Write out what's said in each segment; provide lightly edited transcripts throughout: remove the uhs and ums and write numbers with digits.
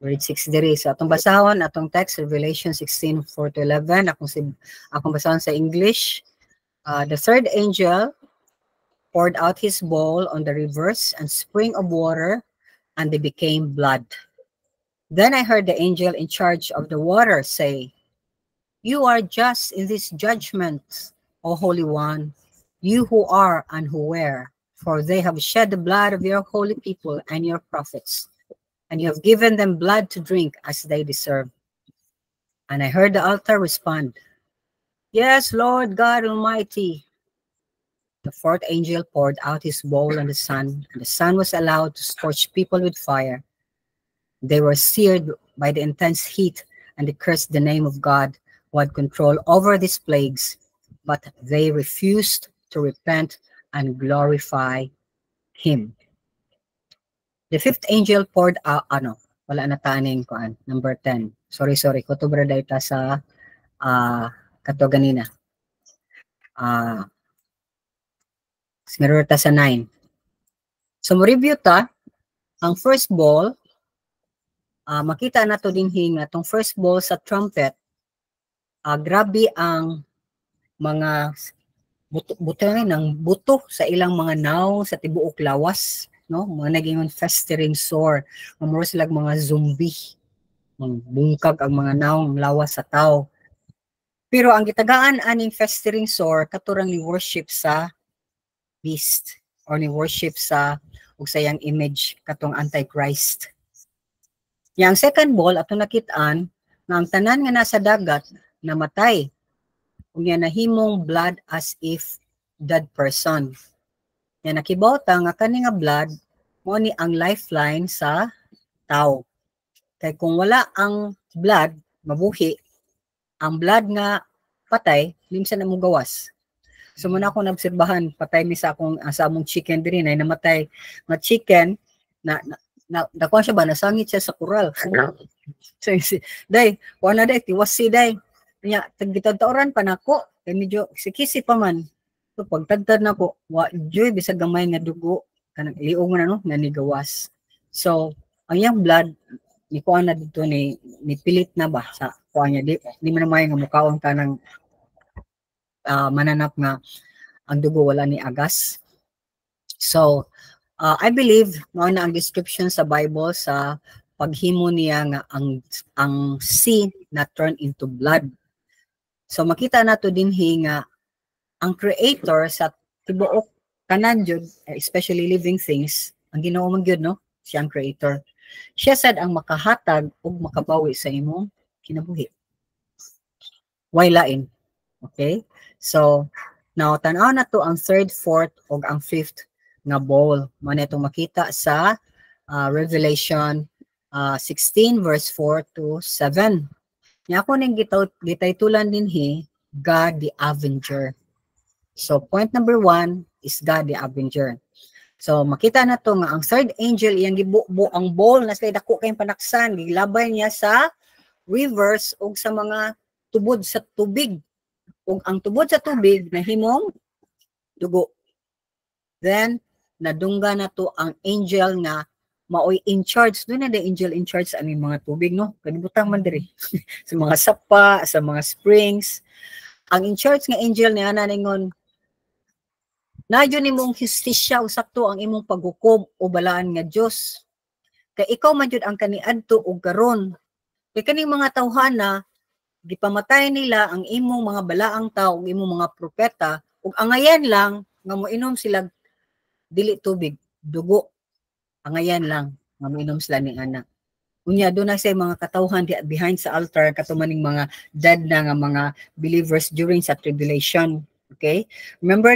grade 6 diri. So atong basahon atong text Revelation 16:4-11 akong basahon sa English. The third angel poured out his bowl on the rivers and spring of water, and they became blood. Then I heard the angel in charge of the water say, "You are just in this judgment, O Holy One, you who are and who were, for they have shed the blood of your holy people and your prophets, and you have given them blood to drink as they deserve." And I heard the altar respond, "Yes, Lord God Almighty." The fourth angel poured out his bowl on the sun, and the sun was allowed to scorch people with fire. They were seared by the intense heat, and they cursed the name of God who had control over these plagues, but they refused to repent and glorify him. The fifth angel poured out, wala na taning kuan, number 10. Sorry, kutubra dayta sa kato ganina. Meron ta sa 9. So, mo-review ta, ang first ball, makita na to din nga, itong first ball sa trumpet, grabe ang mga buto sa ilang mga naw sa tibuok lawas, no? Mga naging festering sore, mamuro sila mga zombie, bungkag ang mga naw lawas sa tao. Pero ang gitagaan aning festering sore katurang ni worship sa beast or ni worship sa ug sayang image katong Antichrist. Yang second ball ato nakitaan nga ang tanan nga nasa dagat namatay. Ug yan nahimong blood as if dead person. Yan nakibawta nga kani nga blood mo ni ang lifeline sa tao. Kay kung wala ang blood mabuhi, ang blood nga patay limsa na mo gawas. So muna akong nabserbahan, patay mi sa among chicken diri na namatay nga chicken na kuha siya ba nasangit siya sa kural. So day, wala day tiwas si day. Nya tagitadtaoran pa nako, kay medyo sikisi pa man. So pagtagtad nako, wa joy bisag gamay nga dugo kanang liog man no nga nigawas. So ang yang blood ni kuha na dito ni pilit na ba sa kuha niya di man may nga mukaon kanang mananap nga ang dugo wala ni agas. So, I believe mao na ang description sa Bible sa paghimo niya nga ang sea na turn into blood. So makita nato dinhi nga ang creator sa tibuok tanan jud, especially living things, ang Ginoo man gyud no, siya ang creator. Siya sad ang makahatag ug makabawi sa imong kinabuhi. Why lain? Okay? So, now, tanaw na to ang third, fourth, o ang fifth nga bowl. Muna itong makita sa Revelation 16 verse 4-7. Nga ako nang gitaytulan din God the Avenger. So, point number 1 is God the Avenger. So, makita na to nga ang third angel, iyang gibuo ang bowl na sila dako kayong panaksan, gilabay niya sa rivers o sa mga tubod sa tubig. Ug ang tubod sa tubig nahimong dugo. Then nadungga na to ang angel nga maoy in charge. Doon na the angel in charge sa aning mga tubig no. Kanibutang man diri sa mga sapa, sa mga springs. Ang in charge nga angel niya naningon nadyo nimong justisya usakto ang imong paghukom o balaan nga Dios. Kay ikaw man jud ang kaniadto og karon. Kay kaning mga tawhana gipamatay nila ang imong mga balaang tao ug imong mga propeta ug angayan lang nga moinom sila dili tubig, dugo. Angayan lang nga moinom sila ning ana. Unya do na say mga katawhan behind sa altar katumaning mga dead na nga mga believers during sa tribulation. Okay? Remember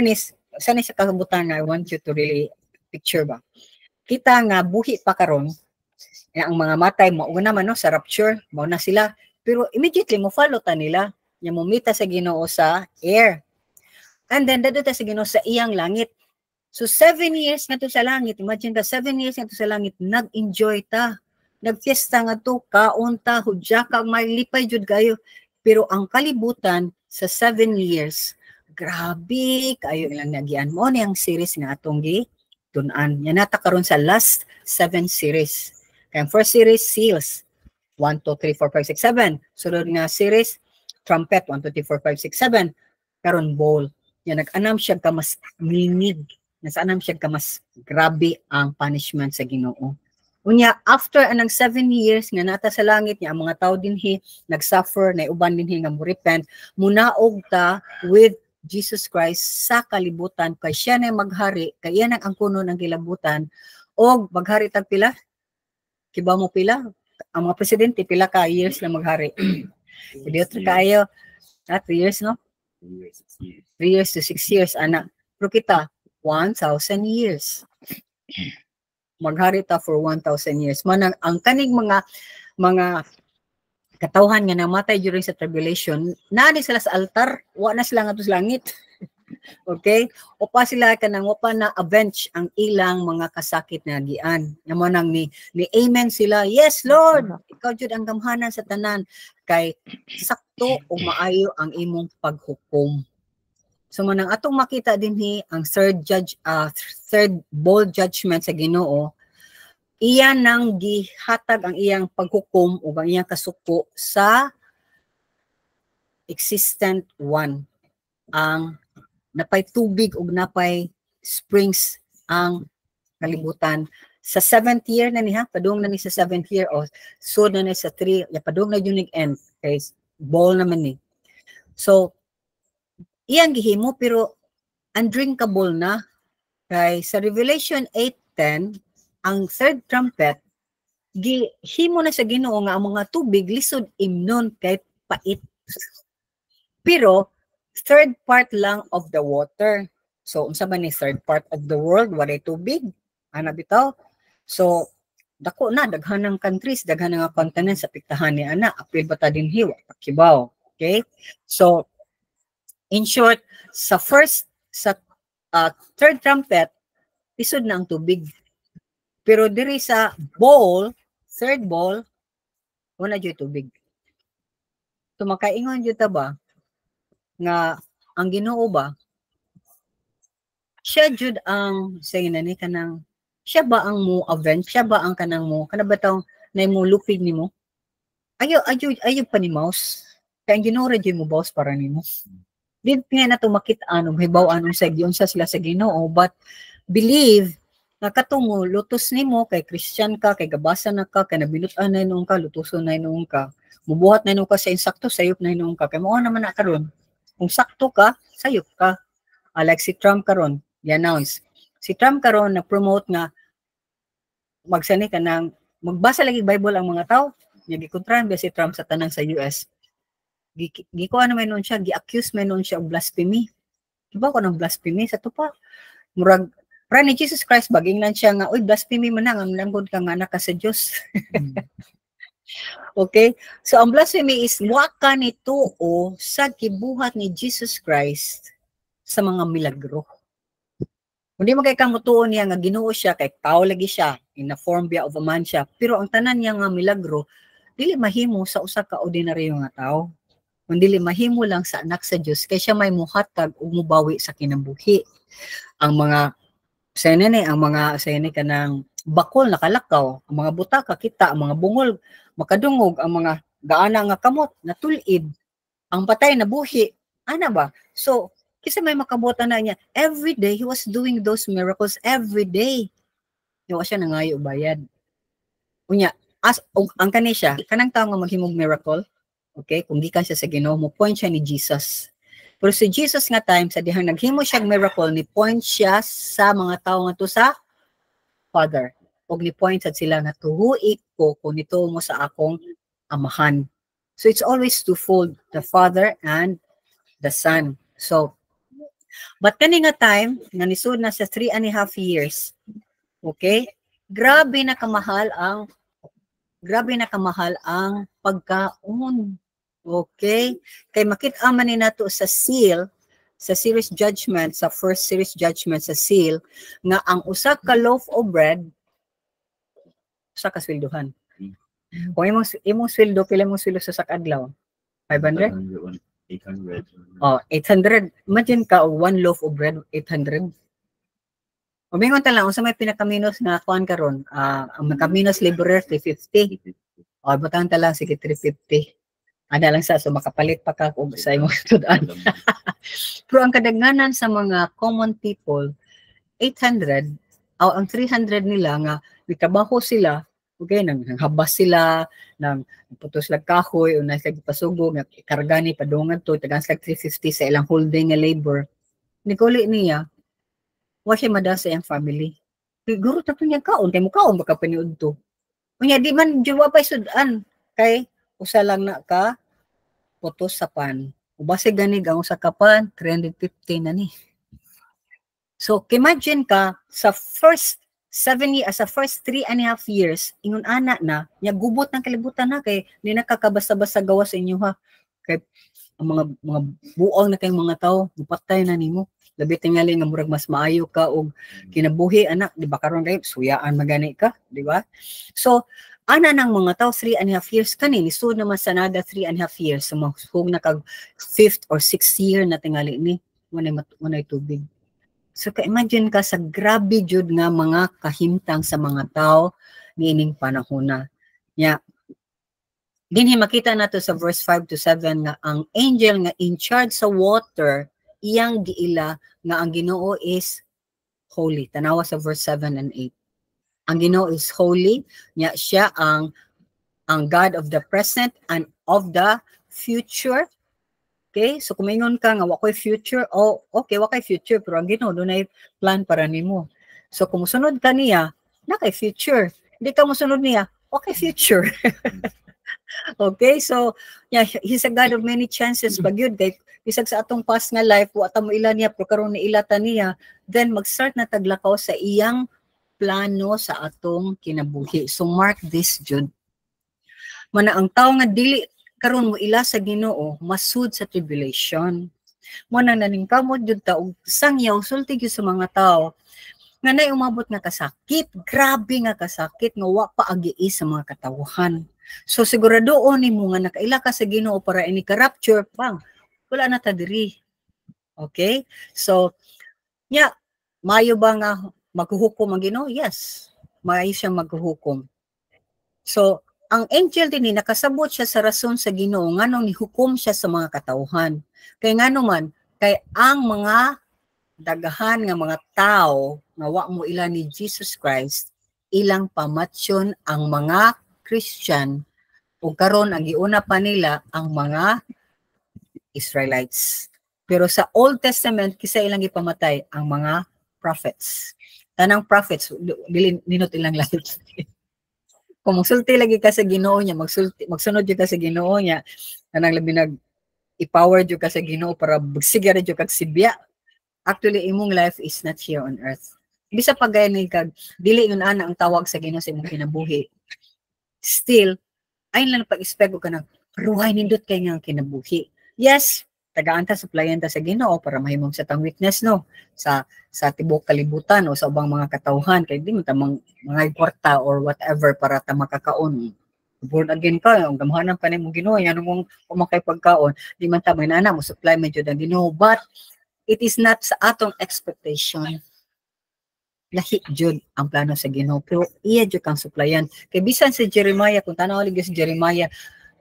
sana sa kabutan I want you to really picture ba. Kita nga buhi pa karon ang mga matay mao naman no sa rapture, mao na sila. Pero immediately mo follow ta nila, nya mumita sa Ginoo sa air. And then dadto ta sa Ginoo sa iyang langit. So 7 years nga to sa langit, imagine ka 7 years nga to sa langit, nag-enjoy ta. Nagfiesta nga to, kaon ta, hudya ka, malipay jud kayo. Pero ang kalibutan sa 7 years, grabe kayo ilang nagyan mo ni ang series nga atong gi tun-an. Nya nata karon sa last 7 series. Kaya ang first series, seals. 1, 2, 3, 4, 5, 6, 7. Sunod nga series, trumpet. 1, 2, 3, 4, 5, 6, 7. Karon bowl. Yan, nag-anam siya ka mas minig. Nasa-anam siya ka mas grabe ang punishment sa Ginoo. Unya, after anang 7 years, nga nata sa langit niya, ang mga tao dinhi, nag-suffer, na uban dinhi nga mo repent, munaog ta with Jesus Christ sa kalibutan, kay siya na maghari, kay yan ang kuno ng kilabutan, o maghari tag pila? Kiba mo pila? Ang mga presidente, pila ka years na maghari. Hindi ito kayo, 3 years, no? 3 years to 6 years, anak. Pero kita, 1,000 years. Maghari ta for 1,000 years. Manang ang kaning mga katawhan nga namatay during sa tribulation, nani sila sa altar, wa na sila ngadto sa langit. Okay? O pa sila kanang wa pa na avenge ang ilang mga kasakit na gian. Namanang ni amen sila. Yes, Lord. Ikaw jud ang gamhanan sa tanan kay sakto o maayo ang imong paghukom. So manang atong makita dinhi ang third bowl judgment sa Ginoo, iyan nang gihatag ang iyang paghukom o ang iyang kasuko sa existent one. Ang napay tubig o napay springs ang kalibutan. Sa 7th year na niya, padung na ni sa 7th year o so na ni sa 3, ya padung na yung end kay bowl naman ni. So iyang gihimo pero undrinkable na kay sa Revelation 8:10 ang third trumpet gihimo na sa Ginoo nga ang mga tubig lisod imnon kay pait. Pero third part lang of the water. So unsa man ni third part of the world walay tubig? Ana bitaw. So dako na daghanang countries, daghanang continents sa piktahan ni ana, apil bata dinhi wa pakibaw. Okay? So in short, sa third trumpet, isod na ang tubig. Pero diri sa bowl, third bowl, wala dyan tubig. So makaingon dyan ta ba, nga ang Ginoo ba, siya jud ang, sige na ni, kanang, siya ba ang mo avenge? Siya ba ang kanang mo, kanabataw na mo lupig ni mo? Ayaw pa ni mouse. Kaya ang Ginoo rin mo boss para ni mo. Di nga na ito makita hibaw anong sagyon sa sila sa Ginoo, but believe na katungo lutos nimo kay Christian ka, kay gabasa na ka, kay nabinutan na noong ka, lutuson na noong ka, mubuhat na noong ka sa insakto, sayop na noong ka, kay mao naman na karon. Kung sakto ka, sayop ka. Like si Trump karon, i-announce. Si Trump karon na-promote nga magsani ka ng magbasa lagi Bible ang mga tao, gikontrahan ba si Trump sa tanang sa US. Gikuha naman noon siya, gi-accuse man noon siya og blasphemy. Diba ko ng blasphemy? Sa to pa, murag, para ni Jesus Christ, baging lang siya nga, uy, blasphemy mo na, ang langgod ka nga anak ka sa Diyos. Okay? So, ang blasphemy is, waka nito o sa kibuhat ni Jesus Christ sa mga milagro. Hindi mo kay kang mutuon niya nga Ginoo siya, kay tao lagi siya, in the form of a man siya, pero ang tanan niya nga milagro, dili mahimo sa usa ka ordinaryo nga tao. Kundi mahimo lang sa anak sa Dios kay siya may muhatag ug mubawi sa kinabuhi. Ang mga ang mga kanang bakol nakalakaw, ang mga buta kakita, ang mga bungol makadungog, ang mga gaana nga kamot natulid, ang patay nabuhi. Ana ba? So kasi may makabuta na niya. Every day he was doing those miracles every day. Yo siya nangayo bayad. Unya ang kani siya kanang tawo nga maghimog miracle. Okay, kung gikan siya sa Ginoo, mo point siya ni Jesus. Pero si Jesus nga time, sa dihang naghimo siya miracle, ni point siya sa mga tao nga to sa Father. O ni point sa sila nga tuhuik ko kung nito mo sa akong amahan. So it's always twofold, the Father and the Son. So, but kani nga time, nga nisud na sa 3.5 years, okay, grabe na kamahal ang pagkaon. Okay? Kay makita man ni nato sa seal, sa series judgment, sa first series judgment sa seal, nga ang usa ka loaf of bread, usa ka sweldohan. Kung imong sweldo, pila imong sweldo sa sakadlaw? 500? 800. Oh, 800. Imagine ka, one loaf of bread, 800. Umingon ta lang unsa may pinakaminos nga kuan karon? Ang kaminos laborer 350. O butang ta lang sige 350. Ada lang sa so makapalit pa ka og sa imong tudan. Pero ang kadaghanan sa mga common people 800 o ang 300 nila nga nagtrabaho sila okay nang habas sila nang putos lag kahoy o nasa gipasugo nga karga ni padungan to tagang slag 350 sa ilang holding nga labor nikuli niya wa siya mada sa iyang family siguro ta niya kaon kay mo kaon baka paniud to unya di man jud wa pa sudan kay usa lang na ka putos sa pan ubase gani ang usa ka pan 350 na ni. So, imagine ka, sa first 7 years, sa first 3.5 years, ingon ana na, niya gubot ng kalibutan na, kay hindi nakakabasa-basa gawa sa inyo ha. Kay ang mga buong na kayong mga tao, mupatay na nimo. Labi tingali nga murag mas maayo ka og kinabuhi anak, di ba karon kay suyaan magani ka, di ba? So, ana ng mga tao 3.5 years kani ni sud naman sa nada 3.5 years so mahug na kag 5th or 6th year na tingali ni munay tubig. So ka-imagine ka sa grabe jud nga mga kahimtang sa mga tao niining panahon. Nya dinhi makita nato sa verse 5 to 7 nga ang angel nga in charge sa water iyang giila nga ang Ginoo is holy. Tanawa sa verse 7 and 8. Ang Ginoo is holy, nya siya ang God of the present and of the future. Okay? So kumingon ka nga wakoy future, okay, wakoy future pero ang Ginoo dunay plan para nimo. So kung musunod ka niya, na kay future. Hindi ka musunod niya, okay future. Okay? So yeah, he's a God of many chances pag yun kay bisag sa atong past nga life wa ta mo ila niya pero karon ni ila ta niya, then mag-start na taglakaw sa iyang plano sa atong kinabuhi. So mark this jud. Mana ang tao nga dili karon mo ila sa Ginoo masud sa tribulation. Mo nang naningkamot jud ta og sangyaw sulti gyud sa mga tao nga nay umabot nga kasakit, grabe nga kasakit nga wa pa agi sa mga katawhan. So siguradoon nimo nga nakaila ka sa Ginoo para ini ka-rapture bang wala na ta diri. Okay? So nya mayo ba nga maghuhukom ang Ginoo? Yes. Maayo siyang maghuhukom. So ang angel din nakasabot siya sa rason sa Ginoo nganong nihukom siya sa mga katawhan. Kay ngano man kay ang mga dagahan nga mga tao nga wa mo ila ni Jesus Christ ilang pamatsyon ang mga Christian ug karon ang giuna pa nila ang mga Israelites. Pero sa Old Testament kisa ilang gipamatay ang mga prophets. Tanang prophets dili ninot ilang life. Kung magsulti lagi ka sa Ginoo niya, magsunod jud ka sa Ginoo niya, kanang labi nag i-power jud ka sa Ginoo para bagsiga jud kag sibya. Actually imong life is not here on earth. Bisa pa gaya ni kag dili yun ana ang tawag sa Ginoo sa imong kinabuhi. Still, ay lang pag-expect ko kanang ruhay nindot kay nga kinabuhi. Yes, tagaan ta supplyan ta sa Ginoo para mahimong sa tang witness no sa tibok kalibutan o sa ubang mga katawhan kay di mo ta mga kwarta or whatever para ta makakaon. Born again ka, ang gamhanan pa nimo Ginoo yan mong umakay pagkaon, di man ta may nana mo supply medyo ang Ginoo but it is not sa atong expectation. Lahi jud ang plano sa Ginoo pero iya jud kang supplyan. Kay bisan si Jeremiah kung tanaw lagi si Jeremiah,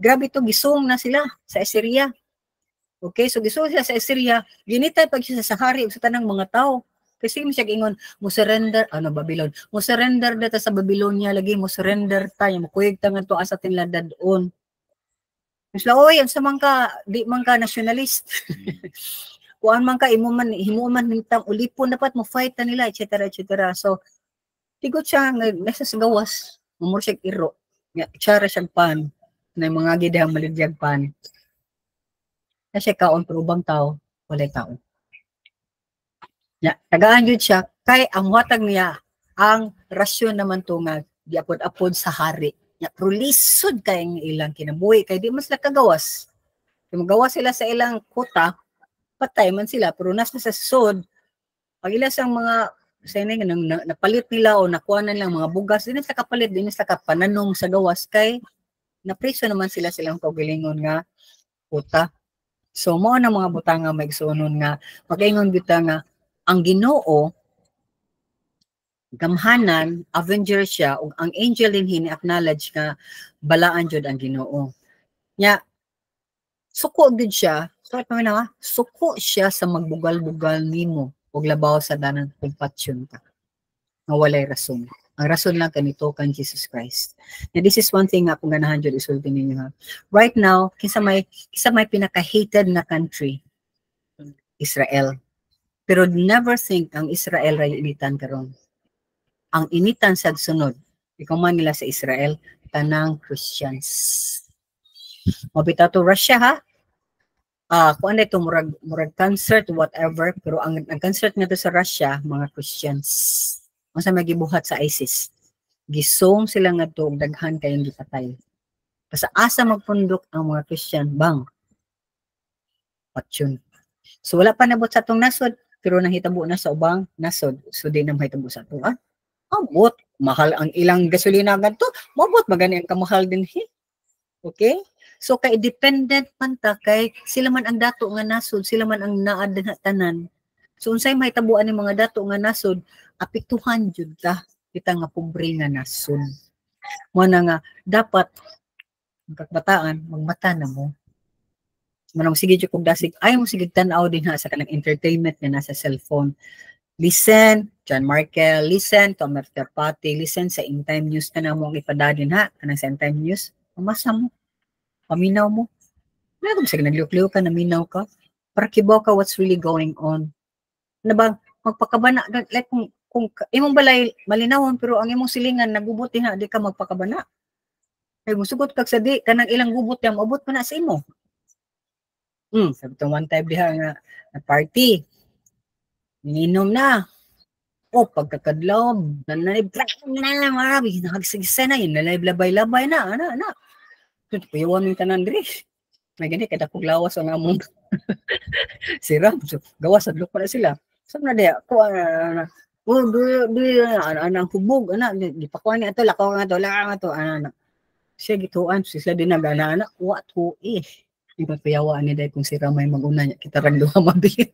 grabe to gisung na sila sa Assyria. Okay, so gisuon siya sa Assyria, ginitay pag siya sa hari ug sa tanang mga tao. Kasi mo siya ingon, mo surrender, Babylon, mo surrender data sa Babylonia lagi, mo surrender tayo, mo kuyog tangan to asa tinladad doon. Misla, oy, ang samang ka, di man ka nationalist. Kuan man ka, imo man nitang ulipon, dapat mo fight na nila, etc. etc. So, tigot siya, nasa sa gawas, mamor siya iro, tsara siyang pan, na mga gidang malidyag pan. Na siya kaon pero ubang tao walay kaon. Ya, tagaan jud siya kay ang watag niya ang rasyon naman to nga giapod-apod sa hari. Ya, pero lisod kay ang ilang kinabuhi kay di mas nakagawas. Kung magawa sila sa ilang kuta, patay man sila pero nasa sa sud pag ila sang mga sa napalit nila o nakuha na lang mga bugas din sa kapalit din sa kapananong sa gawas kay napriso naman sila silang kaugalingon nga kuta. So mo na mga butanga maigsuonon nga magaingon kita nga ang Ginoo gamhanan, avenger siya, ug ang angel din hini-acknowledge nga balaan jud ang Ginoo. Nya, suko gid siya, so paminawa, suko siya sa magbugal-bugal nimo ug labaw sa danan kumpasyon ka. Nga walay rason. Ang rason lang kanito kan Jesus Christ. And this is one thing nga akong ganahan jud isulti ninyo ha. Right now, kinsa may pinaka-hated na country, Israel. Pero never think ang Israel ray initan karon. Ang initan sa sunod, ikaw man nila sa Israel, tanang Christians. Mabita to Russia ha. Kung ano ito, murag concert, whatever, pero ang concert nga to sa Russia, mga Christians. Ang sa magibuhat sa ISIS. Gisong sila nga to, daghan kayong gipatay. Kasi asa magpundok ang mga Christian, bang? Patyon. So wala pa nabot sa itong nasod, pero nahitabo na sa ubang nasod. So di na mahitabo sa ito. Abot, mahal ang ilang gasolina ganito, mabot magani ang kamahal din. Okay? So kay dependent man ta kay sila man ang dato nga nasod, sila man ang naad nga tanan. So unsay mahitabuan ni mga dato nga nasod, apektuhan jud ta kita nga pobre nga nasod. Mo na nga dapat kabataan magmata na mo. Manang sige jud kog dasig, ayaw mo sige tan-aw din ha sa kanang entertainment nga nasa cellphone. Listen, John Markel, listen to Mr. Pati, listen sa In Time News ka na mo ang ipadadin ha, kanang sa In Time News, pamasa mo, paminaw mo. Ano kung sige, nagliw-liw ka, naminaw ka, para kibaw ka what's really going on. Ano ba, magpakabana, like kung imong balay malinawon, pero ang imong silingan, nagubuti na, di ka magpakabana. Ay, musugot kag sa di, kanang ilang gubot yan, maabot pa na sa imo. Sabi itong one time diha nga, na party, ininom na. O, pagkakadlaw, marami, nakagsigisa na yun, nalay-labay-labay na, ana. Puyawan mo yung tanan, Dres. May gani, kada kong lawas ang among sira, gawas at lupa na sila. Sabi na diya, ako, anang hubog, di pa kuha niya ito, lakaw nga ito, siya gituan, sila din nag-ana, what ho eh. Di ba piyawaan niya dahil kung sira may mag-una niya, kita rang duha mabilit.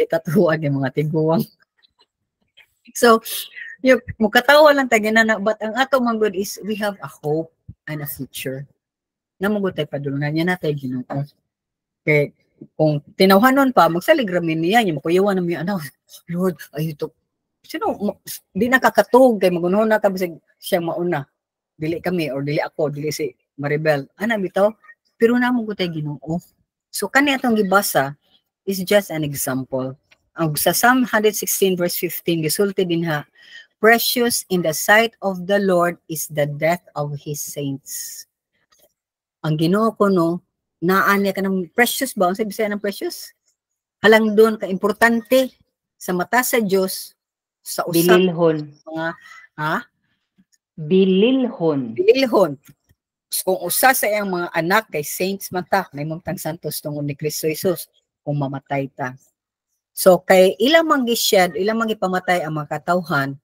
Tatuan yung mga tiguang. So, yung mukatawa lang tayo na, but ang ato mga good is we have a hope and a future. Na mga tayo padulungan niya natin Ginoo. Okay, kung tinawhanon pa, magsaligramin niya, yung makuyawan namin, Lord, ay ito, sino, di nakakatog, kay magunahon na kami siya mauna. Dili kami, or dili ako, dili si Maribel. Bitaw, pero na mga tayo Ginoo. So, kani atong gibasa, is just an example. Ang sa Psalm 116 verse 15 gisulti din ha, precious in the sight of the Lord is the death of His saints. Ang Ginoo ko no, naan niya ka ng precious ba? Ang sabi siya ng precious? Halang doon ka importante sa mata sa Diyos sa usap mga Bililhon. Kung usa sa iyang mga anak kay saints man ta, may mong santos tungod ni Kristo Jesus kung mamatay ta. So kay ilang manggisyad, ilang mangipamatay ang mga katawhan,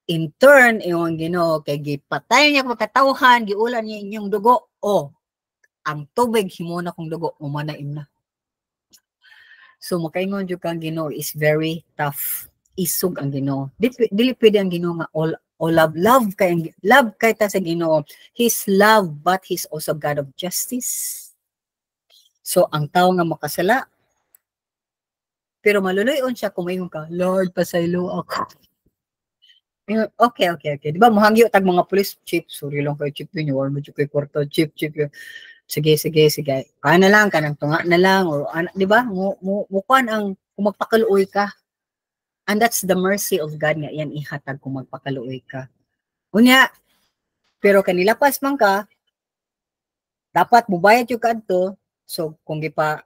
in turn iyong Ginoo kay gipatay niya ang katawhan, giulan niya inyong dugo, ang tubig himuna kong dugo, umanaim na. So makaingon jud kang Ginoo is very tough. Isog ang Ginoo. Dili pwede ang Ginoo nga all love kay ta sa Ginoo. He's love but He's also God of justice. So ang tao nga makasala, pero maluluyon siya kung mayroon ka, Lord, pasaylo ako. Okay. Di ba, mahangyo tag mga pulis, chief, sorry lang kayo, chief yun, war mo chief kayo kwarto, chief yun. Sige. Kaya na lang, kanang tunga na lang, or, di ba, mukuan ang, kung magpakaluoy ka. And that's the mercy of God nga, yan ihatag kung magpakaluoy ka. Unya, pero kanilapas man ka, dapat mubayad yung kanto, so kung di pa,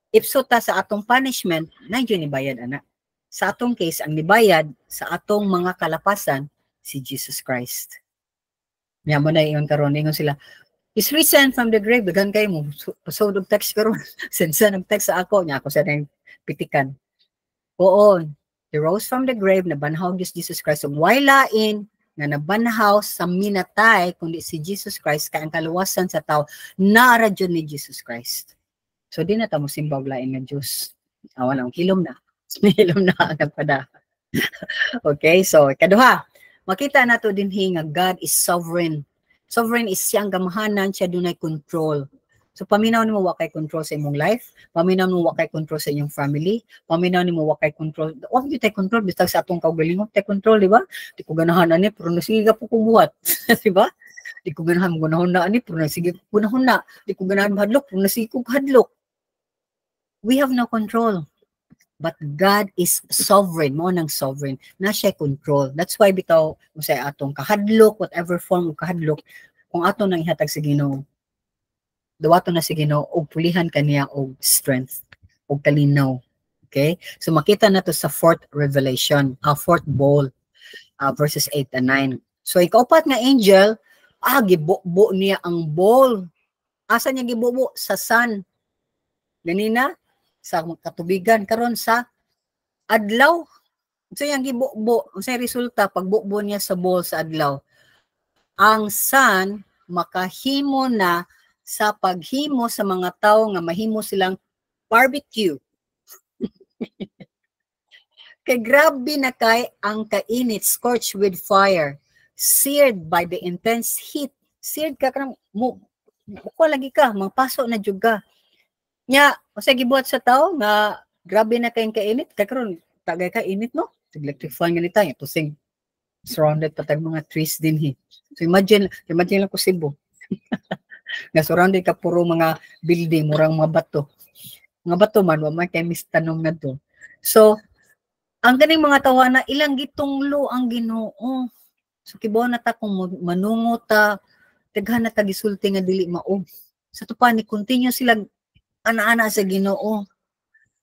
ipso ta sa atong punishment, na yun ibayad, anak. Sa atong case, ang nibayad sa atong mga kalapasan, si Jesus Christ. Yan mo na yung karon, yung sila, is risen from the grave, dagan kayo mo, so text karon, sensa nag-text sa ako, niya ako sa nang pitikan. Oo, He rose from the grave, nabanhaw Jesus Christ, so while lain, nga nabanhaw sa minatay, kundi si Jesus Christ, kaya ang kaluwasan sa tao, naradyon ni Jesus Christ. So, di na ta mo simbag lain ng Diyos. Walang hilom na. Hilom na ang nagpada. Okay, so ikaduha, makita nato dinhi nga God is sovereign. Sovereign is siyang gamahanan, siya dunay control. So paminaw nimo wa kay control sa imong life, paminaw nimo wa kay control sa inyong family, paminaw nimo wa kay control. Wa gyud tay control bisag sa atong kaugalingon, tay control, di ba? Di ko ganahan ani pero nasiga po ko buhat, di ba? Di ko ganahan gunahon na ani pero nasiga ko gunahon na. Di ko ganahan hadlok pero nasiga ko hadlok. We have no control. But God is sovereign, mo nang sovereign, na siya control. That's why bitaw, kung sa atong kahadlok, whatever form of kahadlok, kung ato nang ihatag sa Ginoo, dawato na si Ginoo og pulihan kaniya og strength, og kalinaw. Okay? So makita na to sa fourth revelation, fourth bowl, verses 8 and 9. So ikaupat nga angel, gibubo niya ang bowl. Asa niya gibubo? Sa sun. Ganina, sa katubigan, karon sa adlaw. So yung gibubo, sa resulta, pagbubo niya sa bowl sa adlaw, ang sun makahimo na sa paghimo sa mga tao nga mahimo silang barbecue. Kay grabe na kay ang kainit, scorched with fire, seared by the intense heat. Seared ka kanang mo lagi ka, mangpaso na jud ka. Nya, usa gibuhat sa tao nga grabe na kay kainit, kay karon tagay ka init no. Electric fan ganita, ito sing surrounded pa tayong mga trees din hi. So imagine lang ko Cebu. Nga surrounded ka puro mga building, murang mga bato. Mga bato man, wa man kay mistanong na to. So, ang ganing mga tawana, ilang gitunglo ang Ginoo. So kibaw na ta kung manungo ta, daghan na ta gisulti nga dili mao. Sa tupa ni continue sila ana-ana sa Ginoo.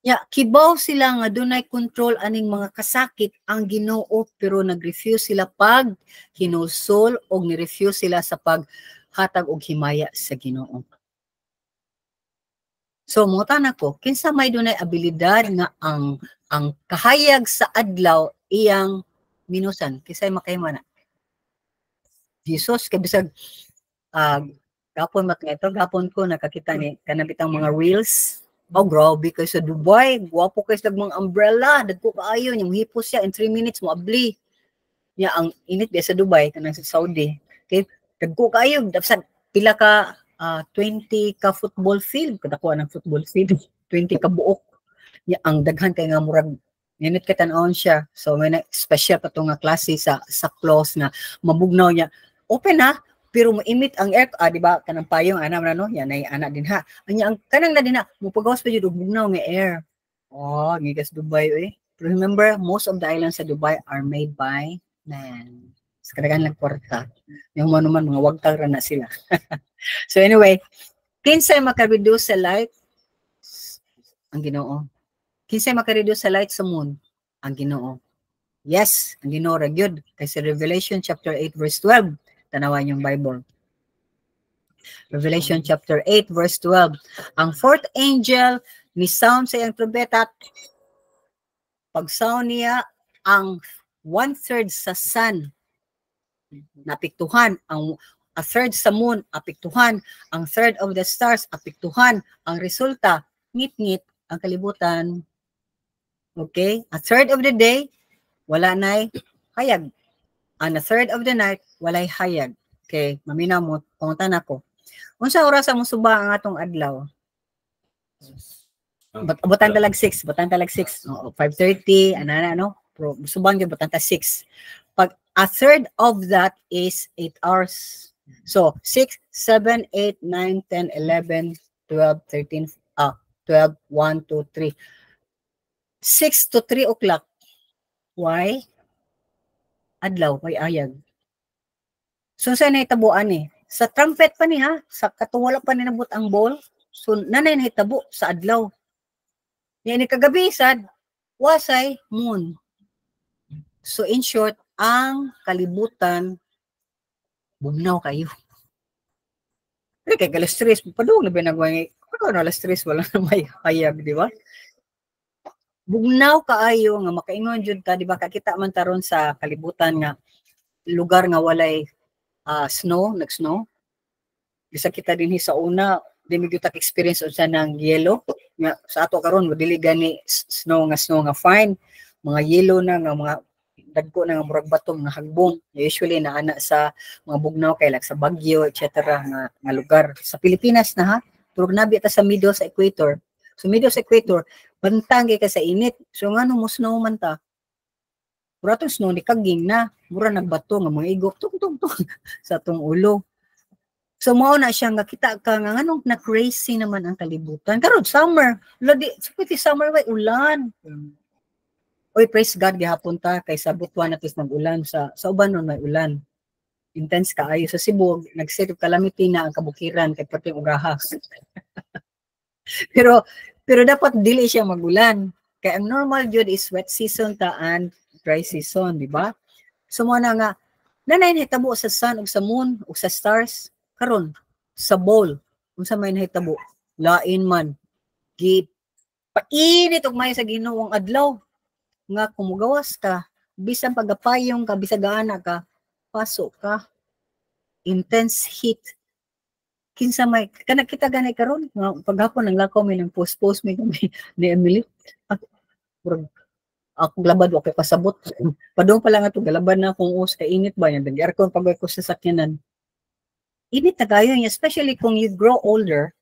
Ya, kibaw sila nga dunay control aning mga kasakit ang Ginoo pero nag-refuse sila pag hinusol o ni-refuse sila sa paghatag og himaya sa Ginoo. So mo na ko, kinsa may dunay abilidad nga ang kahayag sa adlaw iyang minusan, kisay makahimo na. Jesus kay bisag gapon mat nga ito, gapon ko nakakita ni kanabitang mga reels. Oh, grabe kayo sa Dubai. Guwapo kayo sa mga umbrella. Dagko kaayo. Yung hipos siya in 3 minutes mo abli. Ya, ang init din sa Dubai, kanang sa Saudi. Okay? Dagko kaayo. Dapat pila ka 20 ka football field. Kadakuha ng football field. 20 ka buok. Ya, ang daghan kay nga murag init ka tan-on siya. So, may na special pa ito nga klase sa close na mabugnaw niya. Open ha. Pero maimit ang air, di ba, kanang payong, no? Yan ay anak din ha. Ang kanang na din ha, mupagawas pa yun, bugnaw ng air. Oh, ngigas Dubai, eh. Pero remember, most of the islands sa Dubai are made by man. Sa kadagan lang kwarta. Yung manuman, mga wagtag na sila. So anyway, kinsay makareduce sa light? Ang Ginoo. Kinsay makareduce sa light sa moon? Ang Ginoo. Yes, ang Ginoo ra gyud. Kasi Revelation chapter 8 verse 12. Tanawan yung Bible. Revelation chapter 8 verse 12. Ang fourth angel ni sound sa iyang trumpeta. Pag sound niya, ang 1/3 sa sun napiktuhan, ang a third sa moon apiktuhan, ang third of the stars apiktuhan. Ang resulta, ngit-ngit ang kalibutan. Okay? A third of the day, wala na'y hayag. And a third of the night, walay hayag. Okay, maminaw mo, punta na ko. Unsa oras mo suba ang atong adlaw? Butang talag 6, 5:30, ano? Pero subang gyud butang ta 6. Pag a third of that is 8 hours. So 6, 7, 8, 9, 10, 11, 12, 13, 12, 1, 2, 3. 6 to 3 o'clock. Why? Adlaw, may ayag. So, saan nahitabuan eh? Sa trumpet pa niya, sa katuwala pa ninabot ang bowl, so, nanay nahitabo sa adlaw. Yan ni kagabi, sad, wasay, moon. So, in short, ang kalibutan, bugnaw kayo. Kaya kay alas 3, padung na binagwang, kung alas 3, wala na may hayag, di ba? Bugnaw kaayo nga makaingon jud ta, di ba? Kakita man taron sa kalibutan nga lugar nga walay snow, nag-snow. Bisa kita dinhi sa una, di mi gyud experience unsa nang yellow. Nga sa ato karon dili gani snow nga fine. mga yellow na nga mga dagko na nga murag bato nga hagbong, usually naana sa mga bugnaw kay like sa Baguio etc. nga lugar sa Pilipinas na ha, pero nabi ta sa middle sa equator. So middle sa equator bantang kay ka sa init, so ngano mo snow man ta, mura tong snow ni kaging na mura nagbato nga mga igok tung tung tung sa tong ulo. So mao na siya nga kita ka nga nganong na crazy naman ang kalibutan karon summer ladi sa summer way ulan. Oy, praise God gihapon ta kay sa Butuan natis nag-ulan sa uban nun may ulan. Intense kaayo sa Cebu, nag-set of calamity na ang kabukiran kay pati ugahas. pero dapat dili siya magulan. Kay ang normal jud is wet season ta and dry season, di ba? So mo na nga nanay nahitabo sa sun ug sa moon ug sa stars karon sa bowl unsa may nahitabo lain man gi painit ug may sa Ginoong adlaw nga kumugawas ka bisan pagapayong ka bisag gaana ka pasok ka intense heat kinsa may kana kita gani karon nga paghapon ang lakaw may nang post may ni Emily ako labad wa kay pasabot padung pa lang ato galaban na akong us kay init ba yan dag aircon pag ko sa sakyanan init na kayo especially kung you grow older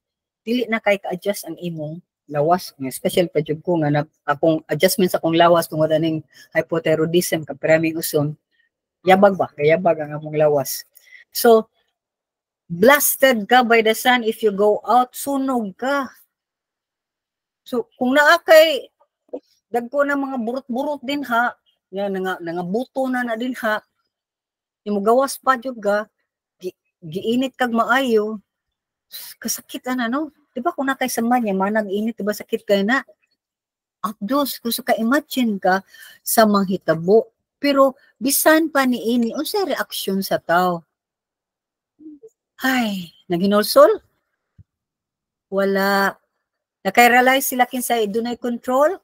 dili na kay ka-adjust ang imong lawas, especially pa jud ko nga akong adjustment sa akong lawas tungod aning hypothyroidism ka piraming uson yabag ba kayabag ang among lawas. So blasted ka by the sun if you go out, sunog ka. So kung naa kay dagko na mga burot-burot din ha, yan nga buto na din ha, yung gawas pa jud ka, giinit kag maayo, kasakit na no? Diba kung na kay sama niya, manag-init, diba sakit kayo na? Abdos, gusto ka imagine ka sa manghitabo. Pero bisan pa ni ini, unsa reaksyon sa tao? Ay, naghinulsol? Wala. Nakay-realize sila kinsay dunay control?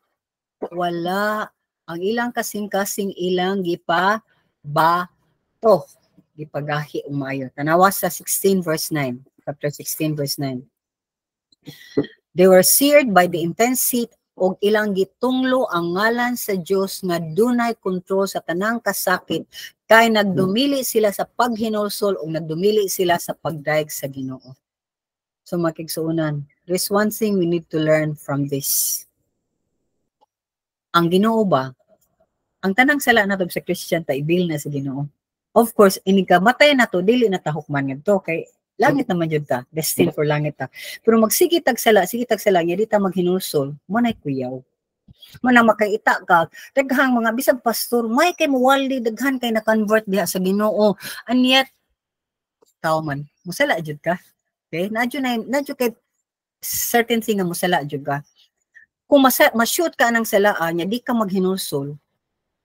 Wala. Ang ilang kasing-kasing ilang gipa ba to gipagahi umayo. Tanawa sa 16 verse 9. Chapter 16 verse 9. They were seared by the intense heat og ilang gitunglo ang ngalan sa Dios nga dunay kontrol sa tanang kasakit kay nagdumili sila sa paghinulsol o nagdumili sila sa pagdaig sa Ginoo. So makigsuunan, there's one thing we need to learn from this. Ang Ginoo ba, ang tanang sala nato sa Christian ta ibil na sa Ginoo. Of course, ini ka matay na to dili na tahukman ngadto kay langit naman jud ta, destined for langit ta. Pero magsige tag sala nya di ta maghinulsol, manay kuyaw. Manang makaita ka, daghang mga bisag pastor, may kay muwali daghan kay na-convert diha sa Ginoo. And yet tao man, musala jud ka. Okay? Nadyo kay certain thing nga musala jud ka. Kung ma-shoot ka ng salaan nya, di ka maghinulsol.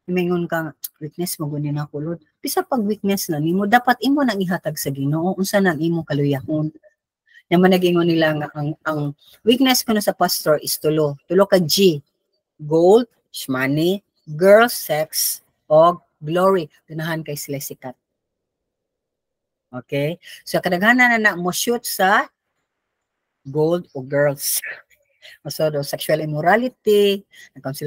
Mingon ka, weakness mo gunin ako, Lord. Bisa pag weakness na nimo, dapat imo nang ihatag sa Ginoo unsa nang imo kaluyahon. Naman nagingon nila nga ang weakness ko na sa pastor is tulo ka G, gold, money, girl, sex, o glory. Ganahan kay sila sikat. Okay? So kadaghanan na mo shoot sa gold o girls. So, sexual immorality,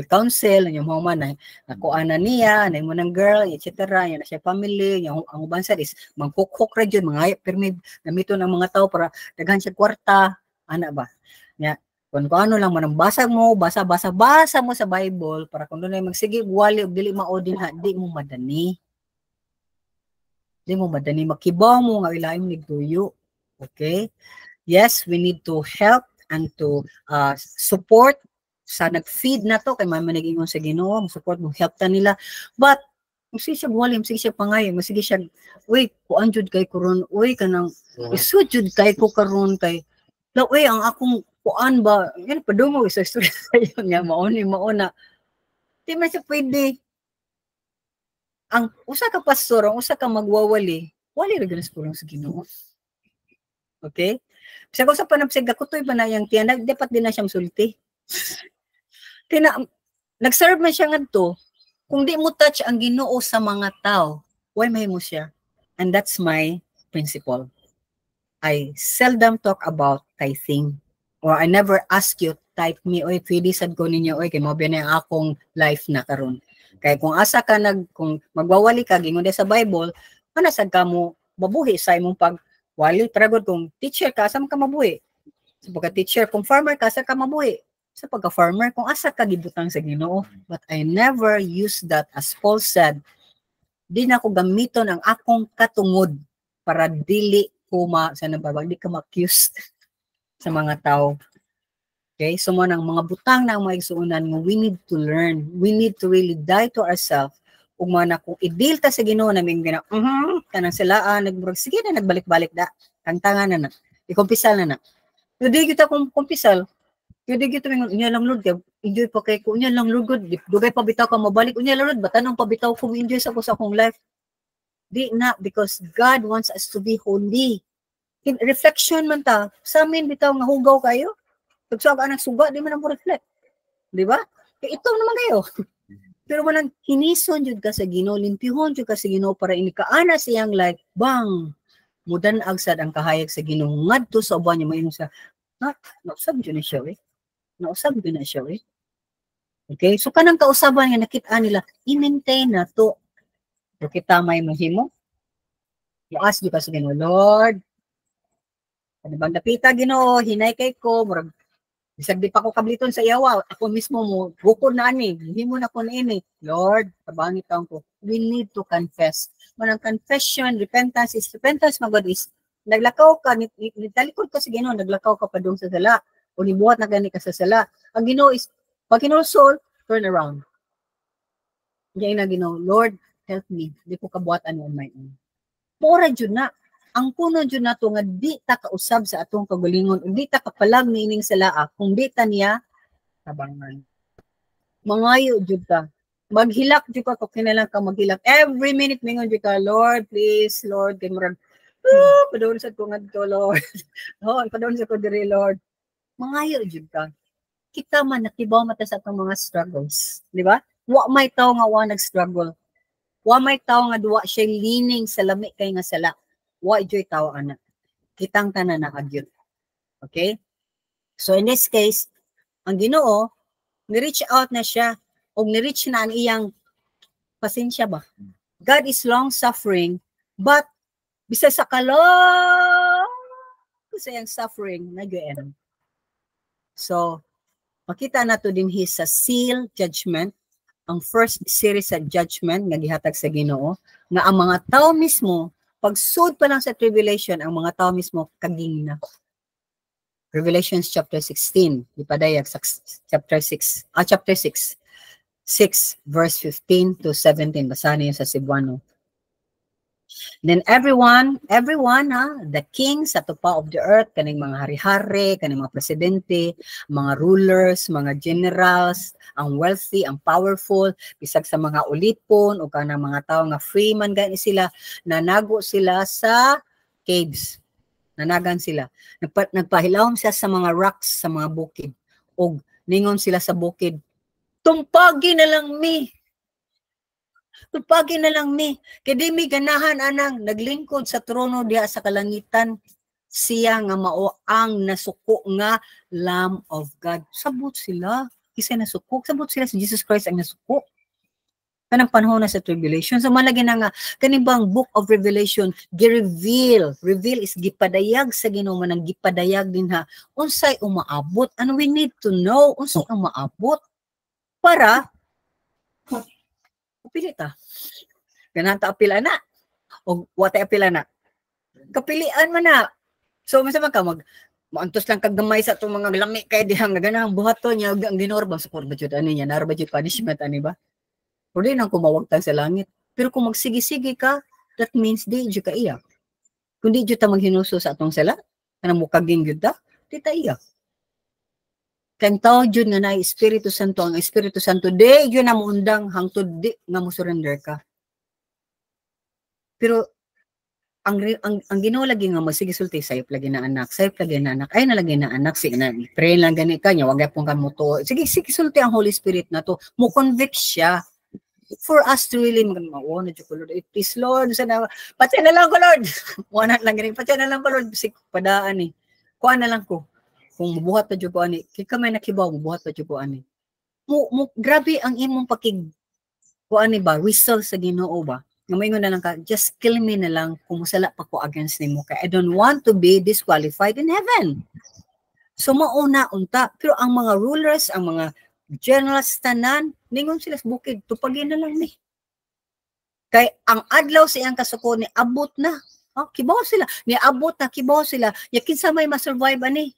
counsel, yung mga man, nakuha na niya, na mo ng girl, etc. Yan na siya family, yung ang uban sa is, mangkukok ra dyan, mga permit, gamito ng mga tao para daghan siya kwarta, ana ba? Ya, kung ano lang, manang basa mo sa Bible, para kung doon ay magsige, wali, dili maodin ha, di mo madani. Di mo madani, makibaw mo, nga ilaim ni tuyo. Okay? Yes, we need to help and to support sa nag-feed na to kay may manag-ingon sa Ginoo, support mo help ta nila, but sige siya buwalim, sige siya pangayo, sige siya uy kuan jud kay karon, uy kanang isud jud kay ko karon kay uy ang akong kuan ba yan padungo isa istorya sayo nga mauna di man siya pwede. Ang usa ka pastor, ang usa ka magwawali, wali ra gyud sa Ginoo. Okay? Sa ko sa panapsig kutoy ba na yang tiyan, dapat din na siyang sulti. Nag-serve man siya ngadto, kung di mo touch ang Ginoo sa mga tao, why mahimo siya? And that's my principle. I seldom talk about tithing, or I never ask you type me, oy, pwede sad ko ninyo, oy, kay mo na yung akong life na karon. Kaya kung asa ka kung magwawali ka, gingon sa Bible, manasad ka mo, mabuhi sa imong pagwali. Pero kung teacher ka, asa ka mabuhi? Sa pagka-teacher, kung farmer ka, asa ka mabuhi? Sa pagka-farmer, kung asa ka gibutang sa Ginoo. But I never use that, as Paul said, di na ko gamiton ang akong katungod para dili ko di ka ma-accuse sa mga tao. Okay? So, mga butang na ang mga igsuunan nga we need to learn. We need to really die to ourselves. Kung kung i-deal ta sa Ginoo namin kanang silaan, sige na, nagbalik-balik da. Kantangan na na. Ikumpisal na na. Hindi kita kumpisal. Hindi kita unya lang Lord. Enjoy pa kay ko. Unya lang Lord. Dugay pabitaw ka mabalik. Unya lang Lord. Batanong pabitaw kung enjoy sa akong life. Di na. Because God wants us to be holy. In reflection man ta. Sa amin bitaw nga hugaw kayo. Pagsuag anak suga, di man ang reflect. Di ba? Ito naman kayo. Pero walang hinison jud ka sa Ginoo, limpihon jud ka sa Ginoo para inikaana siyang life, bang mudan agsad ang kahayag sa Ginoo ngadto sa uban niya maingon sa nausab jud na siya eh. Nausab jud na siya eh. Okay? So kanang kausaban nga nakita nila, i-maintain na to. So kita may mahimo. I-ask jud ka sa Ginoo, Lord, ano bang napita Ginoo, hinay kay ko, murag bisag di pa ko kabliton sa iyawa, ako mismo mo, bukod na ani, himo na ko na ini. Lord, tabangit taon ko. We need to confess. Manang confession, repentance, magod is, naglakaw ka, nitalikod ka sa Ginoo, naglakaw ka pa doon sa sala, o nibuhat na gani ka sa sala. Ang Ginoo is, pag kinulsol, turn around. Diyan na Ginoo, Lord, help me. Di ko kabuhatan on my own. Mura jud na. Ang kuno jud nato nga di ta kausab sa atong kagalingon, di ta kapalag niining sala kung di ta niya tabangan. Mangayo jud ta. Maghilak jud ka kung kinalang ka maghilak. Every minute mingon jud ka, Lord, please, Lord, kay murag padawon sad ko ngadto, Lord. Padawon sad ko diri, Lord. Mangayo jud ka. Kita man nakibaw mata sa atong mga struggles, di ba? Wa may tawo nga wa nag-struggle. Wa may tawo nga duwa siya lining sa lami kay nga sala. Wa joy tawo anak. Kitang tanan na agyud. Okay? So in this case, ang Ginoo ni-reach out na siya o ni-reach na ang iyang pasensya ba? God is long suffering, but bisa sa kalong sa iyang suffering nag-end. So makita nato din sa seal judgment, ang first series sa judgment nga gihatag sa Ginoo nga ang mga tao mismo pagsud pa lang sa tribulation, ang mga tao mismo kaging na. Revelations chapter 16, ipadayag sa chapter 6, chapter 6 verse 15 to 17, basahin niyo sa Cebuano. Then everyone, the kings sa tupa of the earth, kaning mga hari-hari, kaning mga presidente, mga rulers, mga generals, ang wealthy, ang powerful, bisag sa mga ulipon o kanang mga tao nga free man gani sila, nanago sila sa caves. Nanagan sila. Nagpahilawom siya sa mga rocks, sa mga bukid. O ningon sila sa bukid, tumpagi na lang mi. Tupagi na lang mi. Kaya di mi ganahan anang naglingkod sa trono diha sa kalangitan. Siya nga mao ang nasuko nga Lamb of God. Sabot sila. Isa nasuko. Sabot sila si Jesus Christ ang nasuko. Kanang panahon na sa tribulation. So malagi na nga, kanibang book of Revelation, gi-reveal. Reveal is gipadayag sa Ginoo man ang gipadayag din ha. Unsay umaabot? Ano we need to know? Unsay umaabot? Para kapili ta. Ganun ta apila na. O wate apila na. Kapilian man na. So, masama ka, maantos lang kagdamay sa itong mga lami kaya dihang na ganang buhaton niya, ang ginorba sa kurbadjud, ano niya, narbadjud punishment, ano ba? O di nang kumawagtang sa langit. Pero kung magsigi-sige ka, that means di dyo ka iyak. Kung di dyo ta maghinuso sa atong sala, kanang mukaging yun ta, di ta iyak. Kang tao jud nga na Espiritu Santo, ang Espiritu Santo di yun na muundang hangtod di nga mo surrender ka. Pero ang Ginoo lagi nga sige sulti sayop lagi na anak, ay na lagi na anak sige na pray lang gani ka nya wag gyapon ka mo to. Sige sulti ang Holy Spirit na to, mo convict siya. For us to really mag-mao na jud ko Lord, please Lord sana patay na lang ko Lord. Wala lang gani patay na lang ko Lord, sig padaan ni. Kuan na lang ko. kung mubuhat pa jud ko ani, kay kamay nakibaw mubuhat pa jud ko ani. Grabe ang imong ani ba, whistle sa Ginoo ba? Nga moingon na lang ka, just kill me na lang kung musala pa ko against nimo kay I don't want to be disqualified in heaven. So mauna unta, pero ang mga rulers, ang mga generals tanan, ningon sila sa bukid, tupagin na lang ni. Kay ang adlaw sa iyang kasuko ni abot na. Kibaw sila, ni abot na kibaw sila. Yakin sa may ma-survive ani.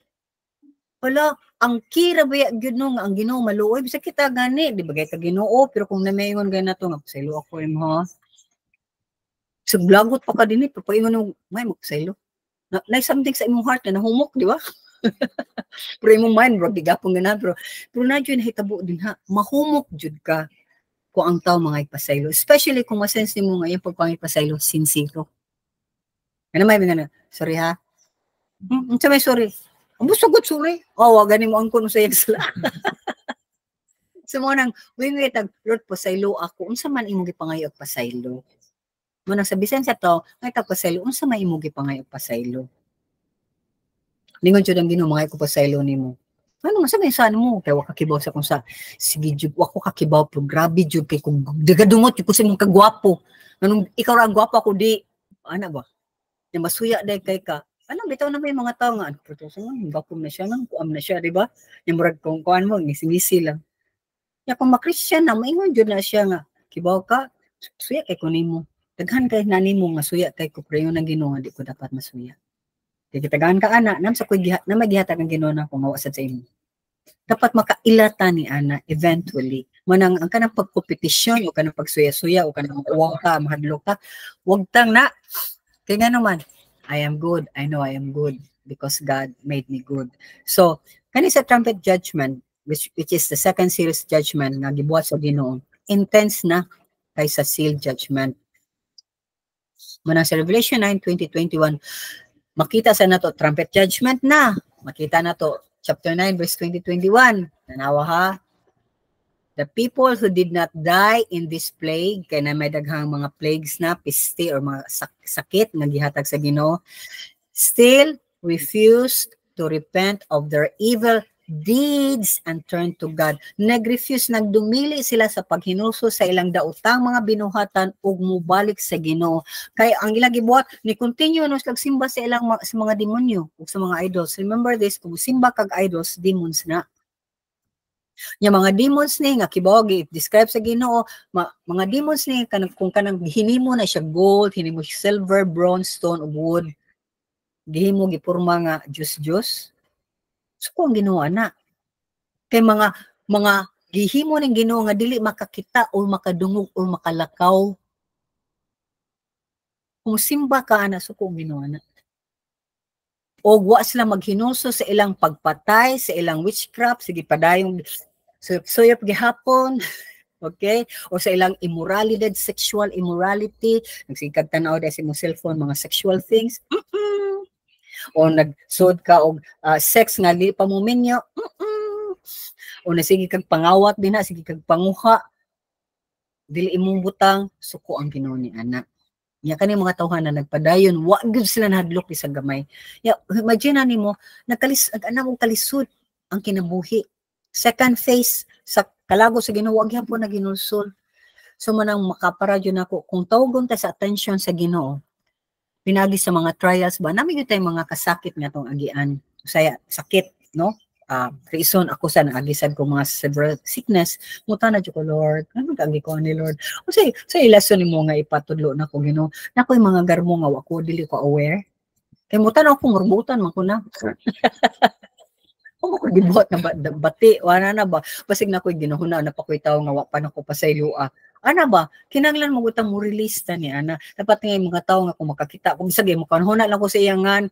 Wala, ang kira ba gyud no nga ang Ginoo maluoy bisa kita gani, di bagay ka Ginoo, pero kung namaingon gani nato nga pasaylo ako imo ha. So blagot pa ka dinhi, papaingon mo may magsaylo. Na something sa imong heart na nahumok, di ba? Pero imong mind bro, digapon ganan pero na jud hitabo din ha, mahumok jud ka kung ang tao mga ipasaylo, especially kung masense nimo nga yung pagpangipasaylo sincere. Ano may nga na, sorry ha. Unsa may sorry? Ang sugot sorry. Gani mo ang kuno sa sala. So mo nang wingwit ag Lord pasaylo ako, unsa man imong gipangayo og pasaylo. Mo nang sa bisan sa to, ngay tag pasaylo, unsa man imong gipangayo og pasaylo. Lingon jud ang Ginoo mga ko pasaylo nimo. Ano nga sabi sa mo kay wa ka kibaw sa kung sa sige jud wa ko kakibaw pero grabe jud kay kung dagadungot jud ko sa imong kagwapo. Nganong ikaw ra ang gwapo ako di ana ba? Na masuya day kay ka. Ano bitaw na may mga tao nga pero sa mga gwapo na siya nang kuam na siya di ba? Yung murag kung kuan mo ngisi-ngisi lang. Ya kung ma-Christian na maingon jud na siya nga kibaw ka suya kay kunin mo. Daghan kay nani mo masuya kay ko preyo nang Ginoo di ko dapat masuya. Kaya kitagaan ka ana, nam sa kuy na magihata ng Ginoo na kung mawasad sa imo. Dapat makailata ni ana eventually. Manang ang kanang pagkompetisyon o kanang pagsuya-suya o kanang uwang ka, mahadlok ka, wag tang na. Kaya nga naman, I am good. I know I am good because God made me good. So, kani sa trumpet judgment, which is the second series judgment nga gibuhat sa Ginoo, intense na kaysa seal judgment. Manang sa Revelation 9:20-21, makita sa nato trumpet judgment na. Makita nato chapter 9 verse 20-21. Tanawa ha. The people who did not die in this plague, kaya na may daghang mga plagues na, piste or mga sakit nga gihatag sa Ginoo, still refused to repent of their evil deeds and turn to God. Nag-refuse, nagdumili sila sa paghinuso sa ilang daotang mga binuhatan ug mubalik sa Ginoo. Kaya ang ilang gibuhat ni continue no simba sa ilang sa mga demonyo ug sa mga idols. Remember this, kung simba kag idols, demons na. Yung mga demons ni nga kibaw describe sa Ginoo, mga demons ni kung kanang hinimo na siya gold, hinimo siya silver, bronze, stone ug wood. Gihimo gipurma nga Diyos. So kung Ginoo ana kay mga gihimo ning Ginoo nga dili makakita o makadungog o makalakaw. Kung simba ka ana so kung Ginoo ana. O wa sila maghinuso sa ilang pagpatay, sa ilang witchcraft, sige padayong suyop gihapon, okay? O sa ilang immorality, sexual immorality, nagsigkag tanaw dahil sa imong cellphone, mga sexual things, o nagsud ka og sex nga di pa mo minyo, o nasige kag pangawat din ha, sige kag panguha, dili imong butang, suko ang Ginoo ni ana. Ya kani mga tawhan na nagpadayon, wa gyud sila nahadlok sa gamay. Ya imagine nimo nagkalisod kalisod ang kinabuhi. Second phase sa kalago sa Ginoo wag gyapon na ginulsol. So manang makapara jud nako kung tawgon ta sa attention sa Ginoo. Pinagi sa mga trials ba nami gyud tay mga kasakit nga tong agian. Saya sakit no? Reason ako sa naagisan ko mga severe sickness, muta na jud ko Lord. Ano kagi ko ni Lord? O say lesson nimo nga ipatudlo na ko Ginoo. Nakoy mga garmo nga wa ko dili ko aware. Kay muta na ako ngurbutan man ko na. Kung ako gibuhat na bati, wala na ba? Pasig na ko'y ginuhuna, napakoy tao nga wapan ako pasaylua. Ana ba? Kinanglan mo gutang mo release ta ni ana. Dapat nga mga tao nga kung makakita, kung bisag mo kanhuna lang ko sa iyangan.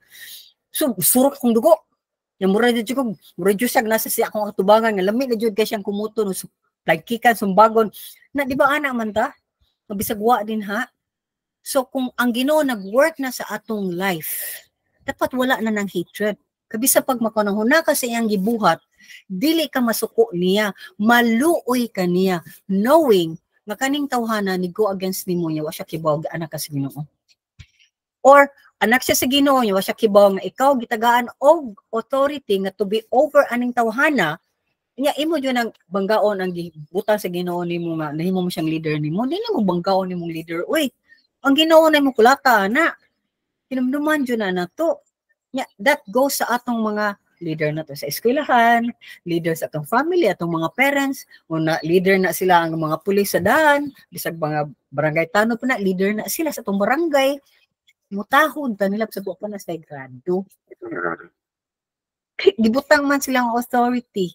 So, surok kong dugo. Yang mura jud ko, mura jud siya nasa siya akong atubangan nga lami na jud kay siyang kumuto no kikan sumbagon. Na di ba ana man ta? Mabisag wa din ha. So kung ang Ginoo nag-work na sa atong life, dapat wala na ng hatred. Kabisa pag makanahuna ka sa iyang gibuhat, dili ka masuko niya, maluoy ka niya, knowing nga kaning tawhana ni go against nimo niya, wa siya kibaw anak ka sa Ginoo. Or anak siya sa Ginoo niya, wa siya kibaw nga ikaw gitagaan og authority nga to be over aning tawhana, nya imo jud ang banggaon ang gibutang sa Ginoo nimo nga nahimo mo siyang leader nimo, dili mo banggaon nimong leader. Uy, ang Ginoo na mo kulata na. Hinumduman jud na nato. Nya that goes sa atong mga leader na to sa eskwelahan, leader sa atong family, atong mga parents, una leader na sila ang mga pulis sa daan, bisag mga barangay tanod pa na, leader na sila sa atong barangay. Mutahod ta nila sa buwan na sa grado. Gibutang man silang authority.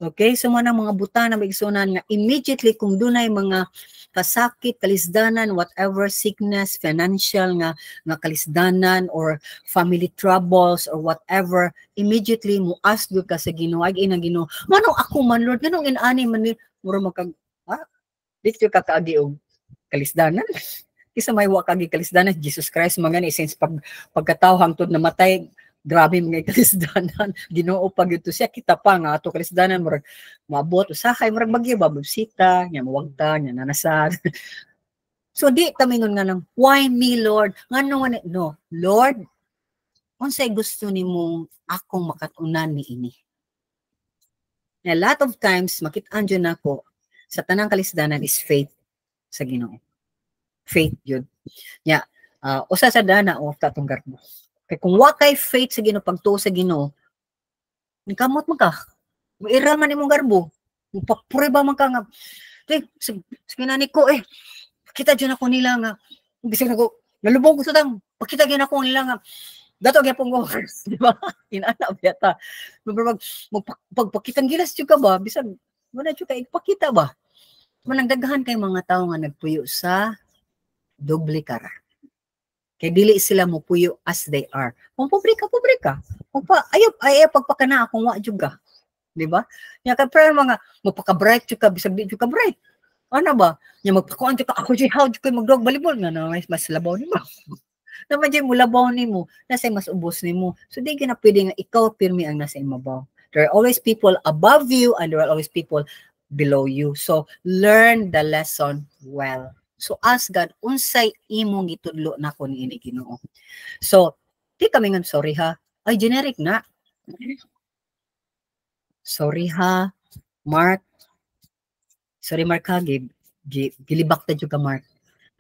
Okay, so man ang mga butang na maigsunan nga immediately kung dunay mga kasakit, kalisdanan, whatever sickness, financial nga kalisdanan or family troubles or whatever, immediately mo ask gyud ka sa Ginoo, ay ina Ginoo, manong ako man Lord, ganong inani man ni mura magkag dito ka kaagi og kalisdanan. Kisa may wa kagi kalisdanan, Jesus Christ mga ni since pagkatao hangtod namatay, grabe mga kalisdanan, Ginoo pag ito siya kita pa nga ato kalisdanan murag maabot usahay murag bagyo babusita nya mawagta nya nanasad. So di tamingon nga nang why me Lord ngano no Lord unsay gusto nimo akong makatunan niini. A lot of times makit-an jud nako sa tanang kalisdanan is faith sa Ginoo. Faith yun. Nya usa sa dana o tatong garbo. Kay kung wa kay faith sa Ginoo pagtuo sa Ginoo, ni kamot man ka. Mairal man imong garbo. Mupapure ba man ka nga. Sige nani ko pakita dyan ako nila nga. Bisag nako, nalubong ko sa tang. Pakita dyan ako nila nga. Dato gyapon ko. Di ba? Inana biyata. Pagpakitang gilas jud ka ba? Bisag wala jud ka ipakita ba? Manang daghan kay mga tao nga nagpuyo sa doble kara. Kay dili sila mo puyo as they are. Kung pobre ka. Kung ayaw pagpakana akong wa jud ka. Di ba? Nya kay prayer mga magpaka-bright jud ka bisag di jud ka bright. Ano ba? Nya magpakuan jud ka ako jud how jud kay magdog volleyball nga na mas labaw nimo. Naman jud mo labaw nimo, nasa mas ubos nimo. So di gina pwede nga ikaw pirmi ang nasa imabaw. There are always people above you and there are always people below you. So learn the lesson well. So ask God, unsay imong gitudlo nako niini Ginoo. So, di kami nga sorry ha. Ay generic na. Sorry ha, Mark. Sorry Mark ha, gilibak ta jud ka Mark.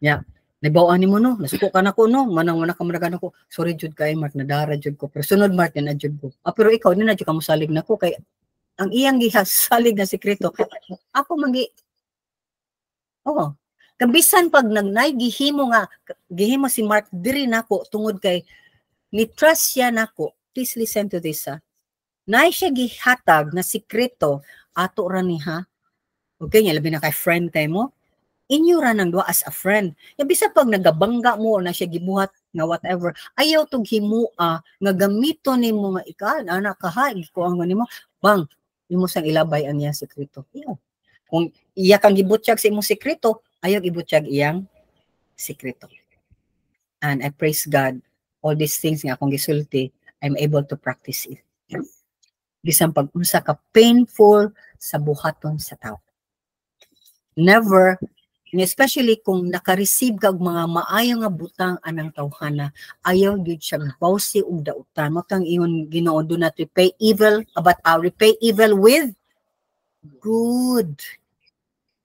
Ya, nabawaan nimo no, nasuko ka nako no, manang ka managan ako. Sorry jud kay Mark, nadara jud ko. Pero sunod Mark na jud ko. Pero ikaw ni na jud ka mosalig nako kay ang iyang gihasalig na sekreto. Ako magi kabisan pag nagnay gihimo si Mark diri nako tungod kay ni trust siya nako. Please listen to this ha. Nay siya gihatag na sikreto ato ra ni ha. Okay, nya labi na kay friend kay mo. Inyo ra nang duha as a friend. Ya bisa pag nagabangga mo na siya gibuhat nga whatever, ayaw tog himua nga gamito nimo nga ika anak ka ha, gikuan nimo bang imo sang ilabay ang iyang sikreto. Kung iya kang gibutyag sa imong sikreto, ayaw gibutyag iyang sikreto. And I praise God, all these things nga akong gisulti, I'm able to practice it. Bisan pag unsa ka painful sa buhaton sa tao. Never, especially kung naka-receive kag mga maayo nga butang anang tawhana, ayaw gyud siya bawsi ug dautan. Mo kang ingon Ginoo, do not repay evil, but repay evil with good.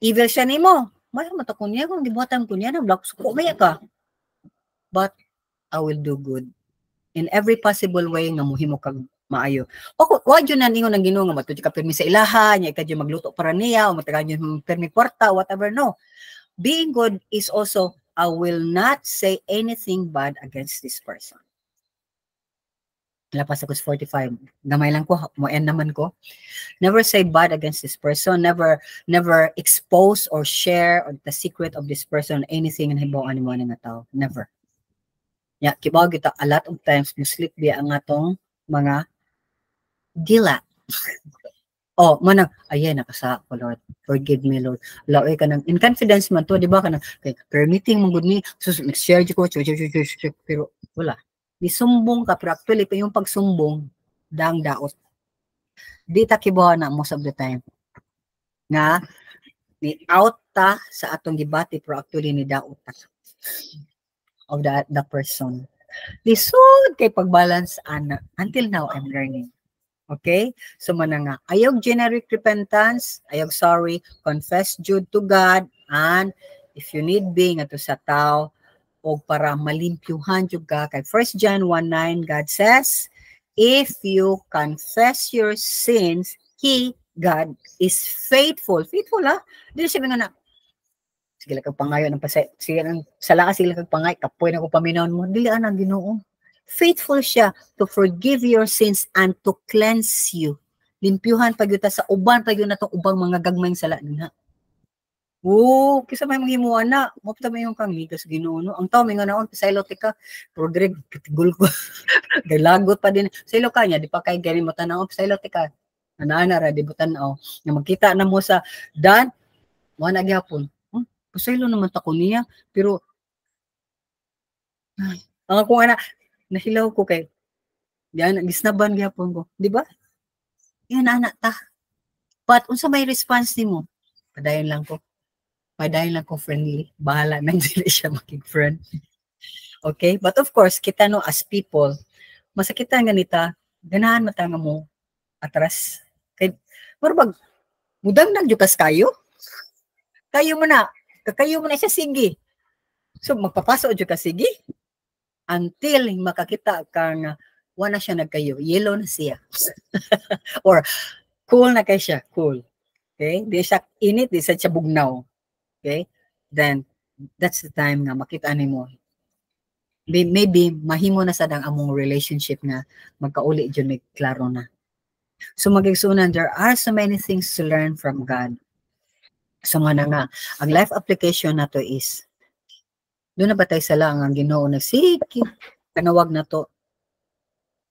Evil siya nimo. May matakon niya kung gibuhatan ko niya na black suko maya ka. But I will do good in every possible way nga mohimo kag maayo. O wa jud na ningon ang Ginoo nga matudyo ka permi sa ilaha, nya ikadyo magluto para niya o matagan yung permi kwarta, whatever, no. Being good is also I will not say anything bad against this person. Lapas ako sa 45. Gamay lang ko, mo end naman ko. Never say bad against this person. Never expose or share the secret of this person, anything na hibawan mo nga tao. Never. Ya, kibaw kita a lot of times muslit biya ang atong mga gila. Manang, ayan, nakasa ko, Lord. Forgive me, Lord. Laoy ka ng, in confidence man to, di ba? Kanang, permitting mong good me, share ko, pero wala. Nisumbong ka, pero actually, pa yung pagsumbong, daang daot. Di ta kibaw na most of the time. Nga, ni out ta sa atong gibati, pero actually, ni daot ta. of the person. Lisod kay pag-balance ana. Until now, I'm learning. Okay? So, mana nga, ayog generic repentance, ayog sorry, confess jud to God, and if you need be, nga to sa tao, o para malimpyuhan jud ka, kay 1 John 1:9, God says, if you confess your sins, He, God, is faithful. Faithful, ha? Dili siya nga na, sige lang kag pangayo ng pasay, sige lang, sala ka sige lang kag pangay, kapoy na ko paminawon mo, dili ana Ginoo. Faithful siya to forgive your sins and to cleanse you. Limpyuhan pag yuta sa uban pag yun na itong ubang mga gagmayng sala niya. Oo, kisa may maghimuan na. Mapita mo yung kangigas Ginoo, no? Ang tao may nga naon, pasaylo tika, Rodrigo, kitigul ko. Galagot pa din. Saylo ka niya, di pa kay gani mo tanaw, pasaylo tika. Anana ra, di ba tanaw. Nga magkita na mo sa dan, mo na gyapon. Pasaylo naman ta ko niya, pero ang ako ana, nahilaw ko kay yan, gisnaban gyapon ko. Di ba? Yan anak ta. But unsa may response nimo? Padayon lang ko. Padayon lang ko friendly. Bahala nang dili siya makig-friend. Okay? But of course, kita no as people, masakitan ganita, ganahan mata nga mo atras. Kay murag mudang nagjukas kayo. Kayo mo na. Kayo mo na siya sige. So magpapasok jud ka sige until makakita ka nga wala siya nagkayo. Yellow na siya. Or cool na kay siya. Cool. Okay? Di siya init, di siya bugnaw. Okay? Then, that's the time nga makita nimo. Maybe, mahimo na sa dang among relationship nga magkauli dyan may klaro na. So, magigsunan, there are so many things to learn from God. So, nga, ang life application na to is, doon na ba tayo sa lang ang Ginoo na, sige, tanawag na to.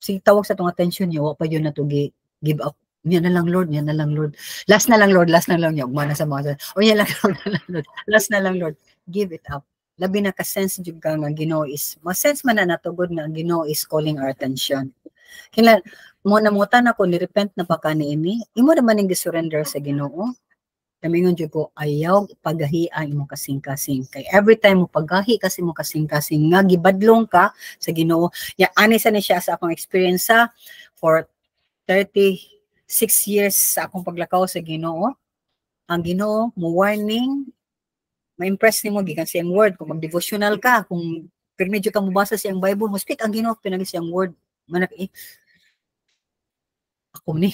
Sige, tawag sa itong attention niyo, wala pa yun na to give up. Yan na lang Lord, yan na lang Lord. Last na lang Lord, last na lang niya. Umana sa mga, o yan lang Lord, Lord. Last na lang Lord. Give it up. Labi na ka-sense jud ka nga Ginoo is, ma-sense man na natugod nga Ginoo is calling our attention. Kaya mo namutan ako, ni-repent na pa ka niini, imo naman yung surrender sa Ginoo. Kamingon jud ko, ayaw paggahian imo kasing-kasing. Kay every time mo paggahi kasi mo kasing-kasing nga gibadlong ka sa Ginoo. Ya ani sa ni siya sa akong experience for 36 years sa akong paglakaw sa Ginoo. Ang Ginoo mo warning, ma-impress nimo gikan siyang word kung mag-devotional ka, kung medyo ka mobasa siyang Bible, mo speak ang Ginoo pinagi siyang word. Manak ako ni.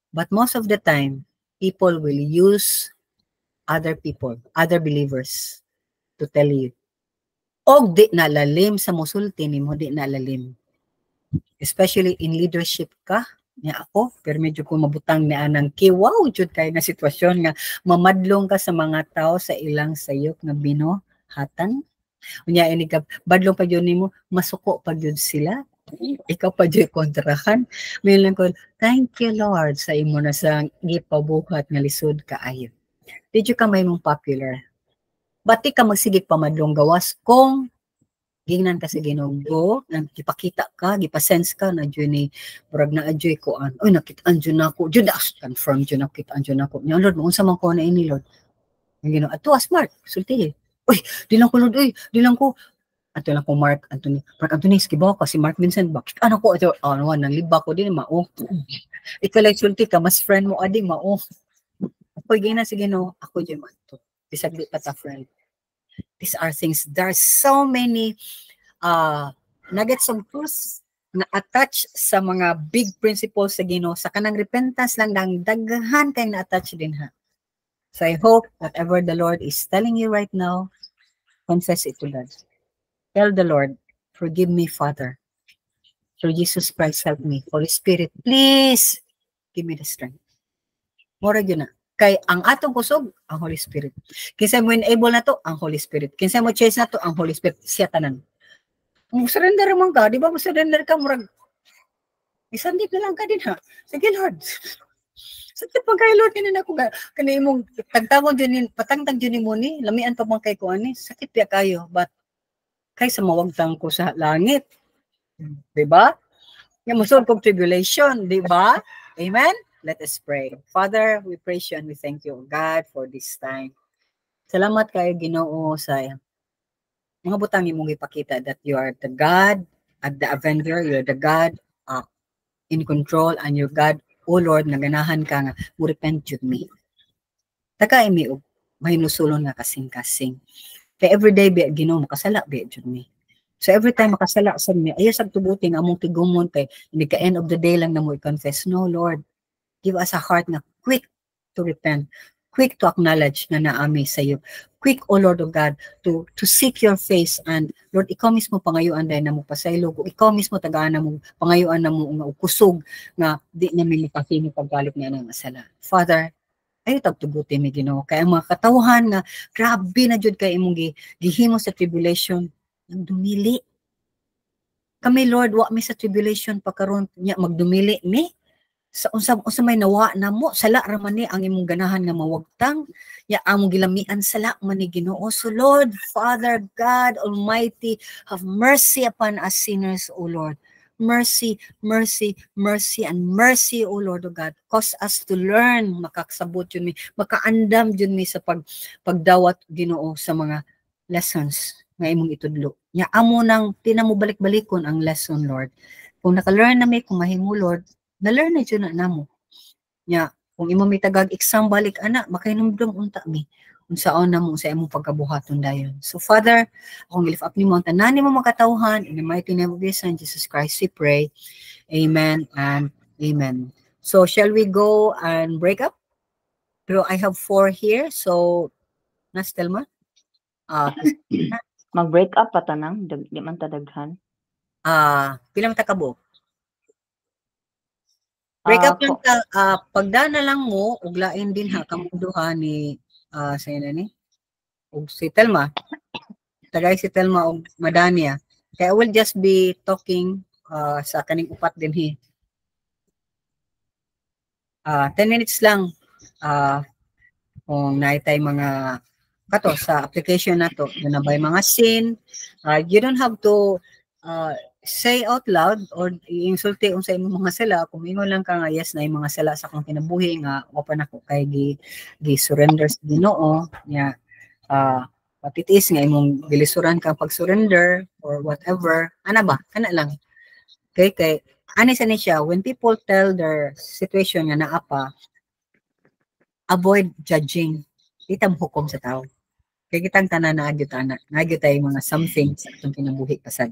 But most of the time, people will use other people, other believers to tell you. Og di nalalim sa musulti nimo, di nalalim. Especially in leadership ka, niya ako, pero medyo ko mabutang ni anang kiwaw jud kay nga sitwasyon nga mamadlong ka sa mga tao sa ilang sayop nga binuhatan. Unya ini ka badlong pa jud nimo, masuko pa jud sila. Ikaw pa jud kontrahan. Mayroon ko, thank you Lord sa imo na sa gipabuhat nga lisod kaayo. Di jud ka may mong popular. Bati ka magsigig pamadlong gawas kung gingnan ka sa Ginoo, gipakita ka, gipasense ka na jud ni murag na adjoy ko an. Oy nakita-an jud nako. Jud confirm jud nakita-an jud nako. Nya Lord, mo unsa man ko na ini Lord? Ang Ginoo, ato smart, sulti. Uy, di lang ko Lord, uy, di lang ko. Ato lang ko Mark Anthony. Mark Anthony, skibaw ka si Mark Vincent. Bakit ano ko ato? Ano nang liba ko din mao. Ikalay sulti ka, mas friend mo ading mao. Ako gina si Ginoo, ako jud man to. Bisag di pa ta friend. These are things, there are so many nuggets of truth na attach sa mga big principles sa Ginoo. Sa kanang repentance lang dang daghan kay na-attach din ha. So I hope whatever the Lord is telling you right now, confess it to God. Tell the Lord, forgive me Father. Through Jesus Christ, help me. Holy Spirit, please give me the strength. Mura yun na. Kay ang atong kusog, ang Holy Spirit. Kinsa mo enable na to, ang Holy Spirit. Kinsa mo choice na to, ang Holy Spirit. Siya tanan. Kung surrender man ka, di ba mo surrender ka, murag, isandip na lang ka din ha. Sige Lord. Sakit pa kay Lord, kanina ko kanina mong tagtawon dyan, patangtag dyan mo ni, lamian pa bang kay ko ani, sakit pa kayo, but kay sa mawagtang ko sa langit. Di ba? Yung musul kong tribulation, di ba? Amen? Let us pray. Father, we praise you and we thank you, God, for this time. Salamat kayo Ginoo sa mga butang imong ipakita that you are the God at the avenger, you're the God in control, and your God, O Lord, naganahan ka nga, mo repent jud me. Taka imi og mahinusulon nga kasing-kasing. Kaya everyday bi Ginoo makasala bi jud me. So every time makasala sa mi, ayo sab tubuti nga among tigumon kay hindi ka end of the day lang na mo i-confess. No, Lord, give us a heart na quick to repent, quick to acknowledge na naami sa iyo. Quick, O Lord of God, to seek your face, and Lord, ikaw mismo pangayuan dahil na mo pasaylog, ikaw mismo tagaan na mo, pangayuan na mo nga kusog nga di na may mapakini pagbalik niya ng masala. Father, ay tagtuguti mi Ginoo kay ang mga katawhan nga grabe na jud kay imong gihimo sa tribulation nagdumili kami Lord wa mi sa tribulation pagkaron nya magdumili mi sa unsa may nawa na mo sala ra man ni ang imong ganahan nga mawagtang ya among gilamian sala man ni Ginoo. So Lord, Father God Almighty, have mercy upon us sinners, O Lord. Mercy, mercy, mercy, and mercy, O Lord of God. Cause us to learn, makakasabot yun mi, makaandam yun mi sa pagdawat Ginoo sa mga lessons nga imong itudlo. Nya amo nang tinamo balik-balikon ang lesson, Lord. Kung naka-learn na mi, kung mahimo, Lord, na-learn na yun na namo. Nya, kung imo mi tagag exam balik, ana, makainumdum unta mi. Unsaon na mo sa imong pagkabuhaton dayon. So Father, akong lift up nimo ang tanan nimo makatawhan in the mighty name of your Son Jesus Christ we pray. Amen and amen. So shall we go and break up? Pero I have 4 here. So Nastelma? Mag-break up pa tanang, di man tadaghan. Pila man ta kabo? Break up lang ka, pagdana lang mo, uglain din ha, kamuduha ni, sa ina ni, ug si Telma, tagay si Telma og Madania. Kaya I will just be talking sa kaning upat din hi. 10 minutes lang, kung naitay mga, kato, sa application na to, yun na ba yung mga sin, you don't have to, say out loud or i-insulti sa imong mga sala kung ingon lang ka nga yes na yung mga sala sa akong kinabuhi nga open ako kay gi surrender sa Ginoo nya patitiis nga imong gilisuran ka pag surrender or whatever ana ba kana lang kay ani sa ni siya when people tell their situation nga naa pa avoid judging itam hukom sa tao kay kitang tanan na nagyud tay mga something sa atong kinabuhi pasad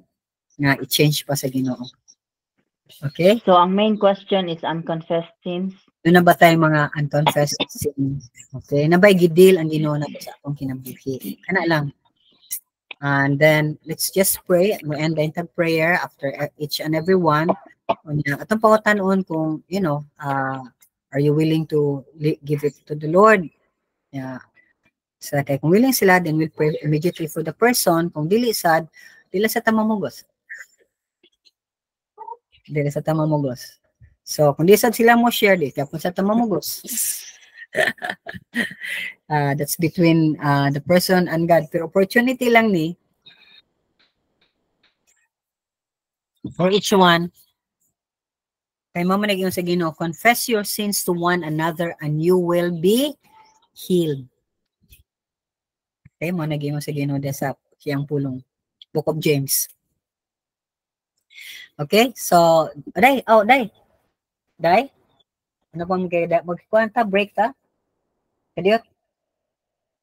nga i-change pa sa Ginoo. Okay? So, ang main question is unconfessed sins. Doon na ba tayo mga unconfessed sins? Okay? Nabay gidil ang Ginoo na sa akong kinabuhi. Kana lang. And then, let's just pray. We end the entire prayer after each and every one. Atong pangutanon kung, you know, are you willing to give it to the Lord? Yeah. So, kaya kung willing sila, then we'll pray immediately for the person. Kung dili sad, dila sa tamamugos. Dili sa tamamugos. So, kung di sad sila mo share di, kaya kung sa tamamugos. That's between the person and God. Pero opportunity lang ni for each one. Kay mama nag-iyon sa Ginoo, confess your sins to one another and you will be healed. Okay, mo nag-iyon sa Ginoo sa siyang pulong. Book of James. Okay, so, day. Ano ba magkwanta, break ta? Kadiyot?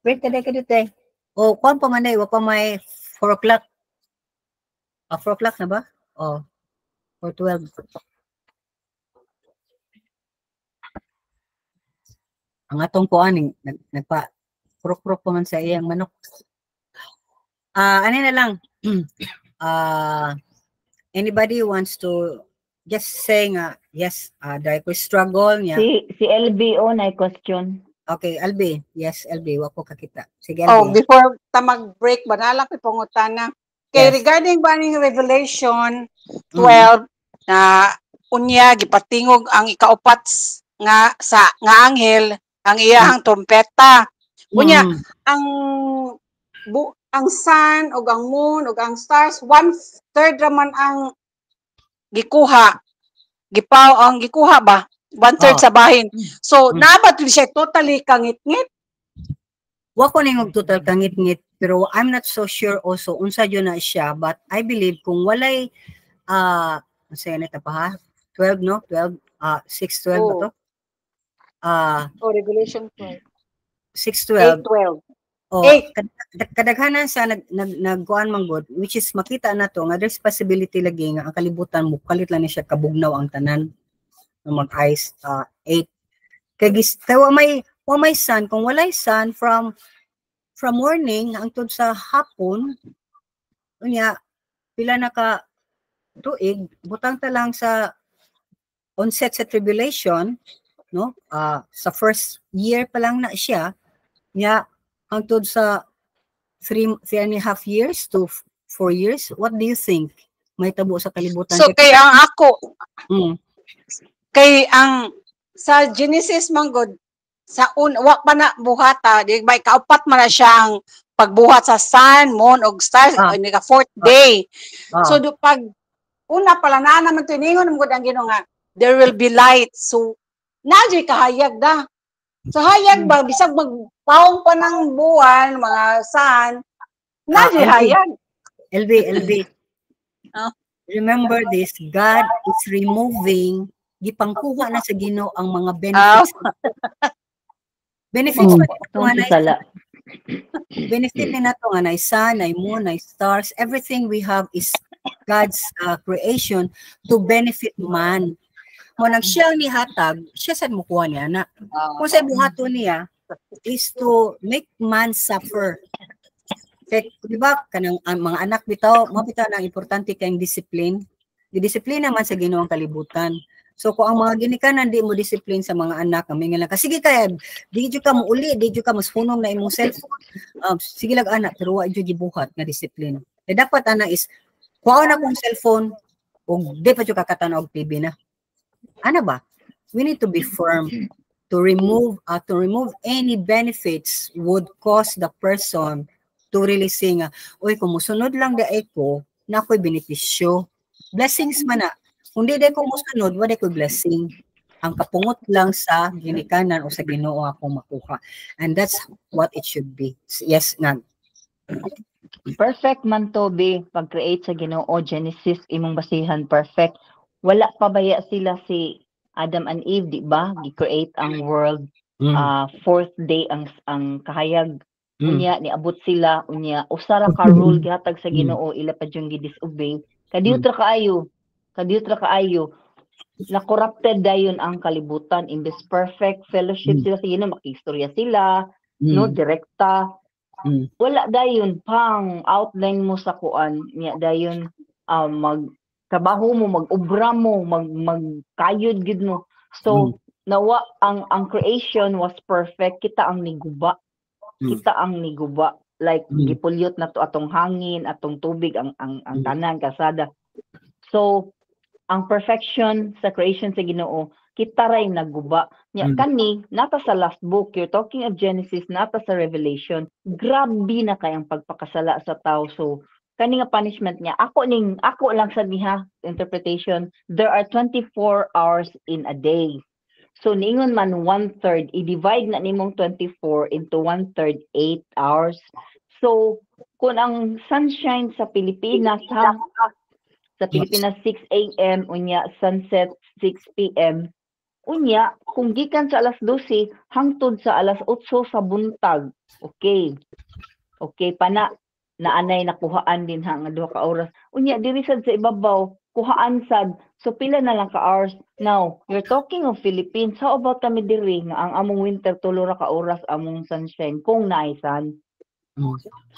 Break ta, day. O, kuwan pa man day, wag pa may 4 o'clock. 4 o'clock na ba? O, 4:12. Ang atong kuan, nagpa, prok-prok pa man sa iyang manok. Ano na lang, anybody wants to just say nga, yes, dahil ko struggle niya. Si LBO na question. Okay, LB. Yes, LB. Wako kakita. Sige, LB. Before ta mag-break, banala ko pangutana. Kay Yes. regarding baning Revelation 12, na unya, gipatingog ang ikaupat nga anghel, ang iyahang trompeta. Unya, ang sun, o ang moon, o ang stars, 1/3 raman ang gikuha. Ang gikuha ba? 1/3 sa bahin. So, nabat siya totally kangit-ngit. Wako na yung total kangit-ngit. Pero I'm not so sure also unsa yun na siya, but I believe kung walay say na pa ha 12 no 12 6:12 ba to? Regulation 12. 6:12. 8:12. Oh, 8. kadaghanan sa nagkuan man gud, which is makita na to nga there's possibility lagi nga ang kalibutan mo kalit lang ni siya kabugnaw ang tanan nga mag-ice 8. Kay wa may sun, kung walay sun from morning hangtod sa hapon unya pila na ka tuig butang ta lang sa onset sa tribulation no sa first year pa lang na siya nya hangtod sa 3.5 years to 4 years. What do you think may tabo sa kalibutan? So kay ang ako Mm. kay ang sa Genesis man god sa wa pa na buhata di ba kaupat man na siya ang pagbuhat sa sun, moon ug stars ni ka fourth day. So do pag una pala na naman tiningon mo gud ang Ginoo nga there will be light. So naji kahayag da. So hayag ba bisag magpaong pa ng buwan mga sun naji hayag. LB. Remember this, God is removing gipangkuha na sa Ginoo ang mga benefits. Benefits pa ito nga na benefit ni nato nga na sun, na moon, na stars, everything we have is God's creation to benefit man. Mo nang siya ni hatag, siya sad mo kuha niya na. Kung sa buhaton niya is to make man suffer. Kaya, di ba, kanang mga anak bitaw, mabitaw na importante kayong discipline. Disiplina naman sa Ginoo ang kalibutan. So kung ang mga ginikanan di mo discipline sa mga anak, kami nga lang, sige kaya, di dyo ka mo uli, di dyo ka mas hunong na imong cellphone. Sige lang anak, pero wa dyo gibuhat na discipline. E dapat ana is, kuha na kong cellphone, o di pa dyo kakatanaw og TV na. Ano ba? We need to be firm to remove any benefits would cause the person to really say nga, uy, kung musunod lang daay ko, na ako'y benepisyo. Blessings man na. Kung di ko musunod, wala ko'y blessing. Ang kapungot lang sa ginikanan o sa Ginoo akong makuha. And that's what it should be. Yes, nga. Perfect man to be pag-create sa Ginoo Genesis imong basihan perfect. Wala pa baya sila si Adam and Eve, di ba? Gi-create ang world. Fourth day ang kahayag. Unya niabot sila unya usara ka rule gihatag sa Ginoo ila pa yung gi-disobey. Kadiyot ra kaayo. Na corrupted dayon ang kalibutan in this perfect fellowship sila sa Ginoo makistorya sila, no direkta. Wala dayon pang outline mo sa kuan niya dayon magtrabaho mo, mag-obra mo, magkayod gid mo. So nawa ang creation was perfect, kita ang niguba. Like gipulyot na to atong hangin, atong tubig, ang tanan kasada. So ang perfection sa creation sa Ginoo kita ray nagguba nya kani nata sa last book, you're talking of Genesis, nata sa Revelation, grabe na kayang pagpakasala sa tao. So kani nga punishment niya ako lang sa niha interpretation, there are 24 hours in a day. So ningon man 1/3, i-divide na nimong 24 into 1/3, 8 hours. So kung ang sunshine sa Pilipinas sa Pilipinas 6 a.m. unya sunset 6 p.m. unya kung gikan sa alas 12 hangtod sa alas 8 sa buntag. Okay pa na naanay nakuhaan din nga 2 ka oras. Unya diri sad sa ibabaw kuhaan sad. So pila na lang ka hours. Now, you're talking of Philippines. How about kami diri nga ang among winter 3 ra ka oras among sunshine kung naay sun.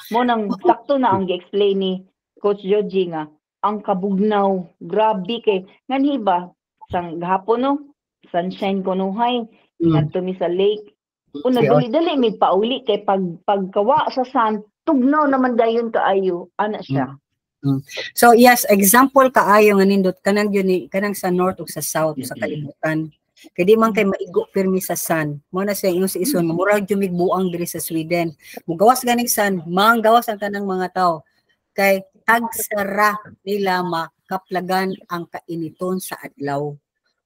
Mo nang sakto na ang gi-explain ni Coach Joji nga ang kabugnaw, grabe kay nganhi ba sang gahapon no sunshine kunuhay ngadto mi sa lake. Una dali mi pauli kay pagkawa sa sun tugnaw naman dayon kaayo ana siya. So yes, example kaayo nga nindot kanang yun kanang sa north ug sa south sa kalibutan. Kay di man kay maigo pirmi sa sun. Mo na siya ingon sa ison murag jumigbuang diri sa Sweden. Mugawas ganing sun, manggawas ang tanang mga tao. Kay tagsara nila makaplagan ang kainiton sa adlaw.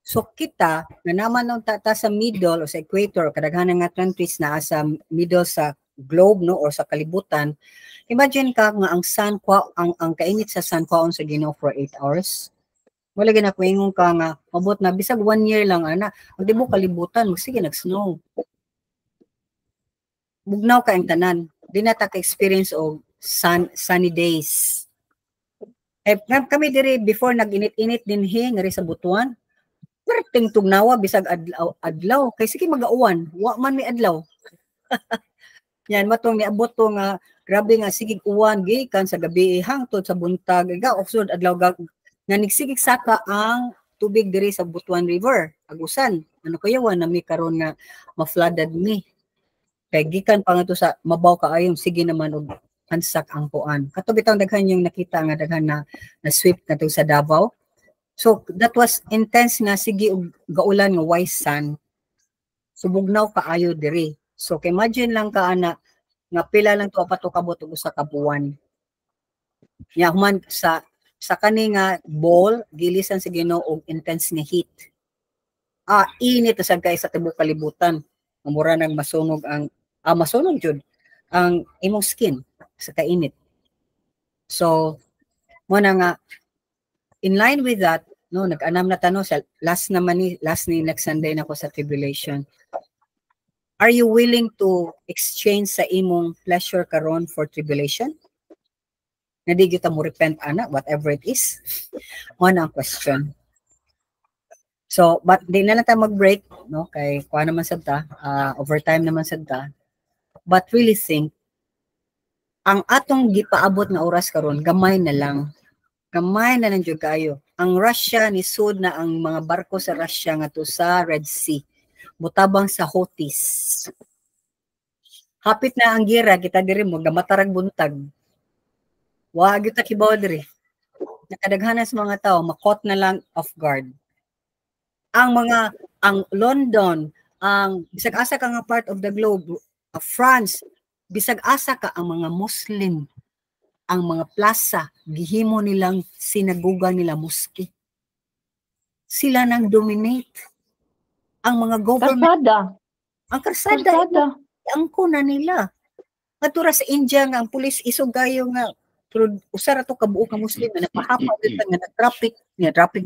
So kita nga naman nung tata sa middle o sa equator kadaghanan nga countries na sa middle sa globe, no, or sa kalibutan, imagine ka nga ang sun ang kainit sa sun kwaon sa Ginoo for 8 hours. Wala gina ko ingon ka nga mabot na bisag 1 year lang ana, ang tibuok kalibutan sige nag-snow. Bugnaw ka ang tanan. Di na ta ka-experience og sunny days. Kami diri before nag-init-init dinhi ngari sa Butuan. Perting tugnawa bisag adlaw kay sige mag-auwan, wa man mi adlaw. Yan matong niabot to nga grabe nga sige uwan gikan sa gabi hangtod sa buntag ga oksod adlaw nga nigsigig saka ang tubig diri sa Butuan River agusan ano kaya wa nami karon nga ma-flooded ni kay gikan pa nga to sa mabaw kaayon sige naman og hansak ang puan kato bitaw daghan yung nakita nga daghan na sweep kadto sa Davao. So that was intense nga sige og gaulan nga wise sun subugnaw kaayo diri. So, imagine lang ka, ana, nga pila lang to apat to kabot og usa ka buwan. Ya human sa kani nga ball gilisan sa Ginoo og intense nga heat. Init sa kay sa tibuok kalibutan. Mura nang masunog ang masunog jud ang imong skin sa kainit. So, mo na nga in line with that, no, nag-anam na tanong sa last ni next Sunday na ko sa tribulation. Are you willing to exchange sa imong pleasure karon for tribulation? Na di kita mo repent ana, whatever it is. One ang question. So, but di na lang tayo mag-break, no? Kay kuha naman sad ta, overtime naman sad ta. But really think, ang atong gipaabot nga oras karon gamay na lang. Gamay na lang jud kayo. Ang Russia ni sud na ang mga barko sa Russia nga to sa Red Sea. Butabang sa Houthis. Hapit na ang gira, kita diri mo, gamatarag buntag. Wag kita kibaw diri. Nakadaghanan sa mga tao, makot na lang off guard. Ang London, ang bisag asa ka nga part of the globe, France, bisag asa ka ang mga Muslim, ang mga plaza, gihimo nilang sinaguga nila mosque. Sila nang dominate. Ang mga government ang karsada ang kuna nila atura sa India nga ang pulis isugayo nga usara to kabuok nga Muslim na napahapa nga traffic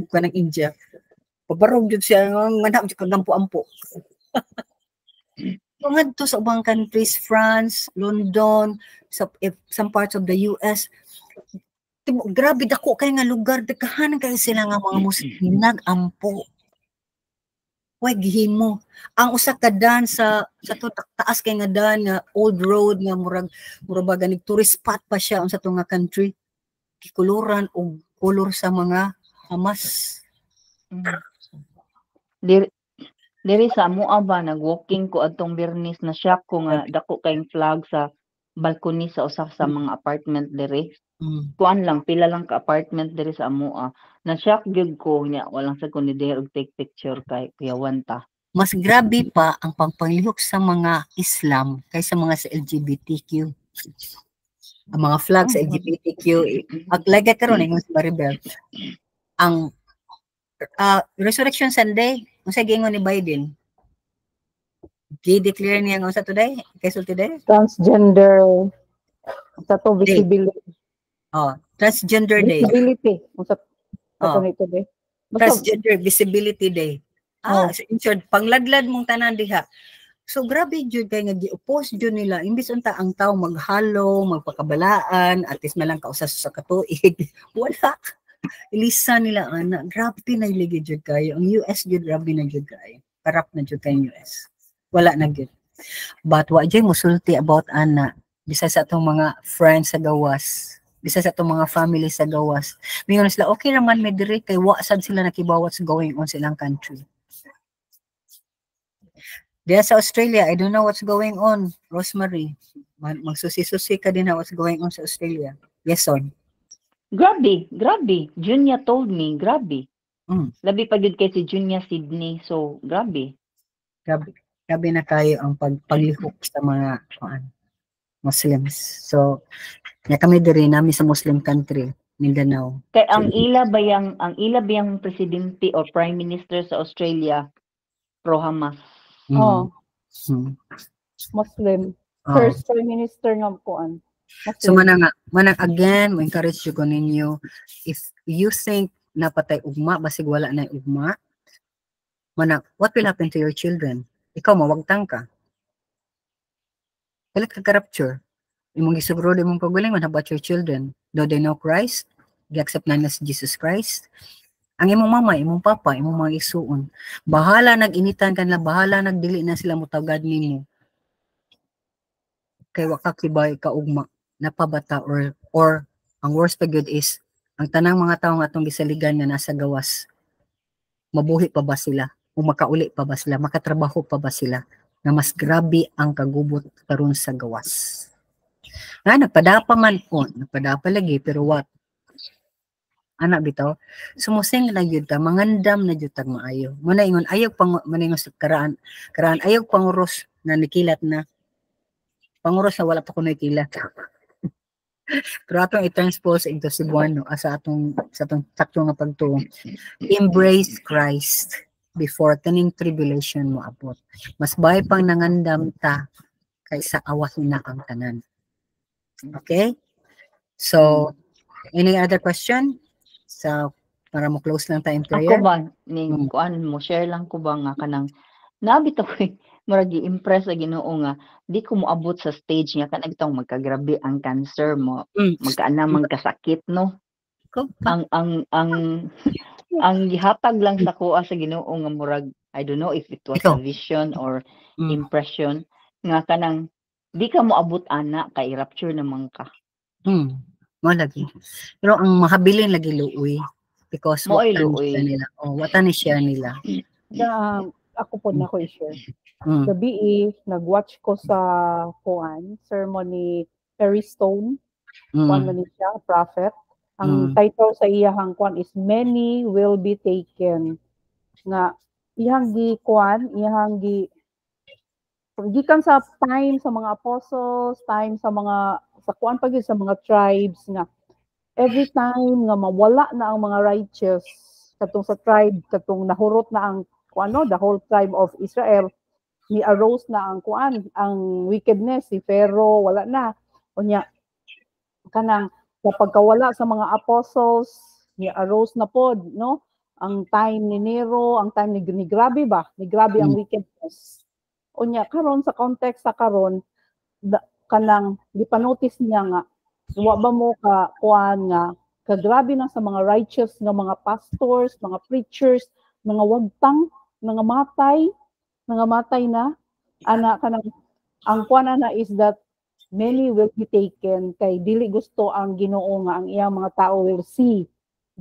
ka ng India pabarog jud siya nga manam jud kagampo-ampo ngadto sa ubang countries France, London, some parts of the US grabe dako kay nga lugar daghan kay sila nga mga Muslim nagampo. Why gihimo ang usa ka dan sa taas kay nga dan nga old road nga murag ganig tourist spot pa siya unsa to nga country gikuluran og color sa mga Hamas. Diri sa amoa ba nag-walking ko adtong Biyernes na shock ko nga dako kayong flag sa balcony sa usa sa mga apartment diri. Kuan lang pila lang ka apartment diri sa amoa. Na-shock gyud ko nya walang sa kundi og take picture kay kuyawan ta. Mas grabe pa ang pagpanglihok sa mga Islam kaysa mga sa LGBTQ. Ang mga flag sa LGBTQ like karon ingon si Maribel. Ang Resurrection Sunday, unsa gingon ni Biden? Gi-declare niya nga sa today, kaysa today? Transgender sa to visibility. Transgender Day. Visibility. Today. Transgender Visibility Day. So in short, pangladlad mong tanan diha. So grabe jud kay nga gi-oppose jud nila imbis unta ang tawo maghalo, magpakabalaan, at least malang kausas sa katuig. Wala. Ilisa nila ana, grabe na iligi jud kayo. Ang US jud grabe na jud kayo. Karap na jud kay US. Wala na jud. But wa jay musulti about ana bisa sa atong mga friends sa gawas. Bisa sa itong mga family sa gawas. Mingon sila, okay naman may diri kay wasad sila nakibaw what's going on sa ilang country. Diya sa Australia, I don't know what's going on, Rosemary. Magsusi-susi ka din na what's going on sa Australia. Yes, on. Grabe. Junya told me, grabe. Labi pa yun kay si Junya Sydney, so grabe. Grabe na kayo ang paglihok sa mga Muslims. So, kami diri nami sa Muslim country, Mindanao. Kay ang ila ba yang presidente or prime minister sa Australia pro Hamas. Muslim. first Prime Minister nga kuan. So manang again, mo encourage you ko ninyo, if you think napatay ugma basig wala na ugma, what will happen to your children? Ikaw mawagtang ka. Kailan ka rapture? Imong gisugro imong pagalingon about your children. Do they know Christ? Gi-accept na si Jesus Christ? Ang imong mama, imong papa, imong mga isuon, bahala nag-initan kanila, bahala nagdili na sila mutagad nimo. Kay wa ka kibay ka ugma napabata or ang worst pa gyud is ang tanang mga tawo nga atong gisaligan nga nasa gawas. Mabuhi pa ba sila? O makauli pa ba sila? Makatrabaho pa ba sila? Na mas grabe ang kagubot karon sa gawas. Nga nagpadapa man po, nagpadapa lagi pero what? Anak bitaw, sumusing na gyud ta, mangandam na gyud tag maayo. Muna ingon ayog pang maningon sa karaan ayog panguros na nikilat na. Panguros na wala pa kunoy kilat. Pero atong i-transpose into Cebuano sa atong takto nga pagtuo. Embrace Christ before kaning tribulation mo abot. Mas bay pang nangandam ta kaysa awahin na ang tanan. Okay? So, any other question? So, para mo close lang tayo in prayer. Ako ba, ning kuan mo, share lang ko ba nga kanang, nabito ko murag i-impress sa Ginoo nga, di ko moabot sa stage nga kanang itong magkagrabe ang cancer mo, magkaana magkasakit, no? Ang gihatag lang sa kuha sa Ginoo nga murag, I don't know if it was a vision or impression, nga kanang, di ka moabot ana, kay rapture naman ka. Mo lagi. Pero ang mahabilin lagi luoy because mo nila. Wata ni share nila. Ako po na ko i-share. Gabi nag-watch ko sa kuan sermon ni Perry Stone. Kuan man siya, prophet. Ang title sa iyang kuan is Many Will Be Taken. Nga iyang gi kuan, iyang gikan sa time sa mga apostles, time sa mga sa kuan pag sa mga tribes nga every time nga mawala na ang mga righteous katong sa tribe katong nahurot na ang kuano the whole tribe of Israel ni arose na ang kuan ang wickedness si Pharaoh wala na unya kanang kapag kawala sa mga apostles ni arose na pod no ang time ni Nero ang time ni grabe ang wickedness unya karon sa context sa karon kanang gipanotice niya nga wa ba mo ka kuan nga kagrabe na sa mga righteous nga mga pastors, mga preachers, mga wagtang, mga matay na ana kanang ang kuan na is that many will be taken kay dili gusto ang Ginoo nga ang iyang mga tao will see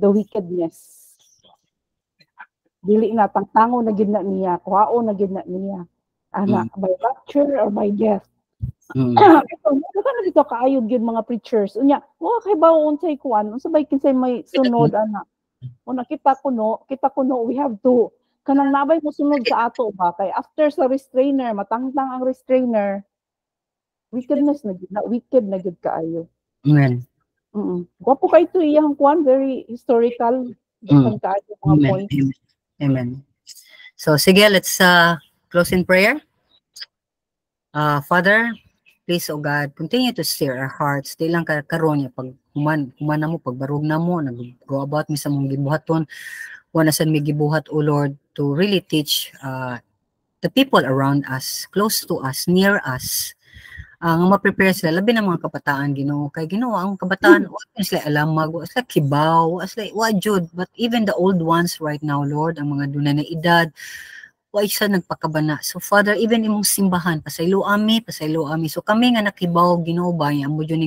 the wickedness. Dili na tangtango na gid na niya, kuhao na gid na niya. Ana by rapture or by death. Ito na dito kaayod yun mga preachers. Unya, kay ba unsay kuan? Unsa bay kinsay may sunod ana? Una kita kuno, we have to kanang nabay mo sunod sa ato ba kay after sa restrainer, matangtang ang restrainer. Wickedness na gid, wicked na gid kaayo. Amen. Gwapo kay to iyang kuan, very historical kaayo mga points. Amen. So sige, let's close in prayer. Father, please, oh God, continue to stir our hearts. Di lang karon pag human na mo, pagbarog na mo, nag-go about mi sa mong gibuhaton, wala sa mi gibuhat, oh Lord, to really teach the people around us, close to us, near us, ang ma-prepare sila, labi ng mga kabataan, Ginoo. Kay Ginoo, ang kabataan, wala sila alamag, wala sila kibaw, wala sila wajud, but even the old ones right now, Lord, ang mga dunay na edad, wa isa nagpakabana. So Father, even imong simbahan pasaylo ami. So kami nga nakibaw Ginoo ba amo jud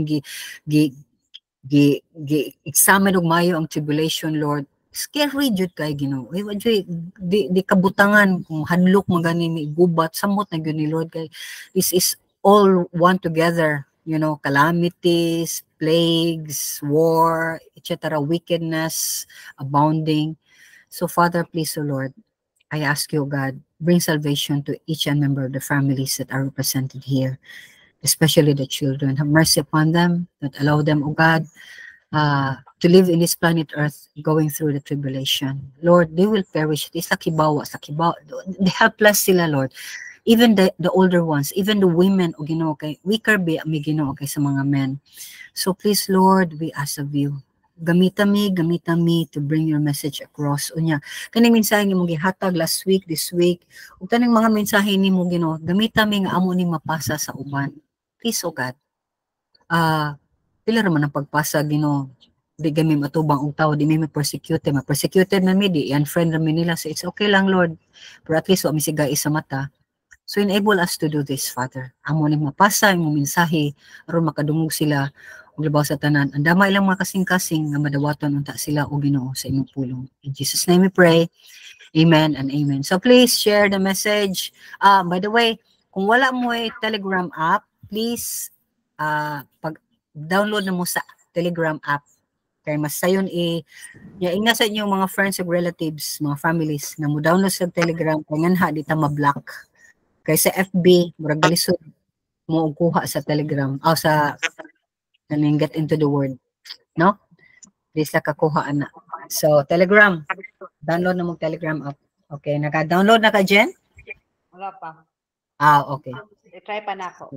examine og mayo ang tribulation, Lord. Scary jud kay Ginoo. Wa jud di kabutangan kung hadlok magani ni gubat samot na gyud ni Lord kay this is all one together, calamities, plagues, war, etc., wickedness abounding. So Father, please, O Lord, I ask you, God, bring salvation to each and member of the families that are represented here, especially the children. Have mercy upon them, that allow them, oh God, to live in this planet Earth, going through the tribulation. Lord, they will perish. It's sa kibawa. The helpless sila, Lord. even the older ones, even the women, o Ginoo, kay weaker be mi Ginoo kay sa mga men. So please Lord, we ask of you, gamita mi to bring your message across. Unya, kaning mensahe nimo gihatag last week, this week, ug taning mga mensahe nimo Ginoo, gamita mi nga amo ni mapasa sa uban. Please, oh God. Pila ra man ang pagpasa Ginoo. Di kami matubang og tao, di mi persecuted, ma-persecuted na mi, di unfriend na mi nila. So it's okay lang, Lord. Pero at least wa mi sigay sa mata. So enable us to do this, Father. Amo ni mapasa imong mensahe aron makadungog sila ug labaw sa tanan. Andama ilang mga kasing-kasing nga madawaton unta sila og Ginoo sa imong pulong. In Jesus' name we pray. Amen and amen. So please share the message. By the way, kung wala mo ay Telegram app, please pag-download na mo sa Telegram app. Kaya mas sayon ina sa inyong mga friends ug relatives, mga families na mo download sa Telegram kay nganha di ta ma-block. Kay sa FB murag galisod mo og kuha sa Telegram sa kaning get into the word, no? Di sa kakuha ana. So Telegram, download na mo Telegram app. Okay, naka-download na ka, Jen? Wala pa. Okay. I-try pa na ako.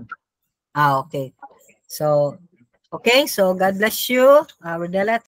Okay. So, okay, so God bless you, Rodella.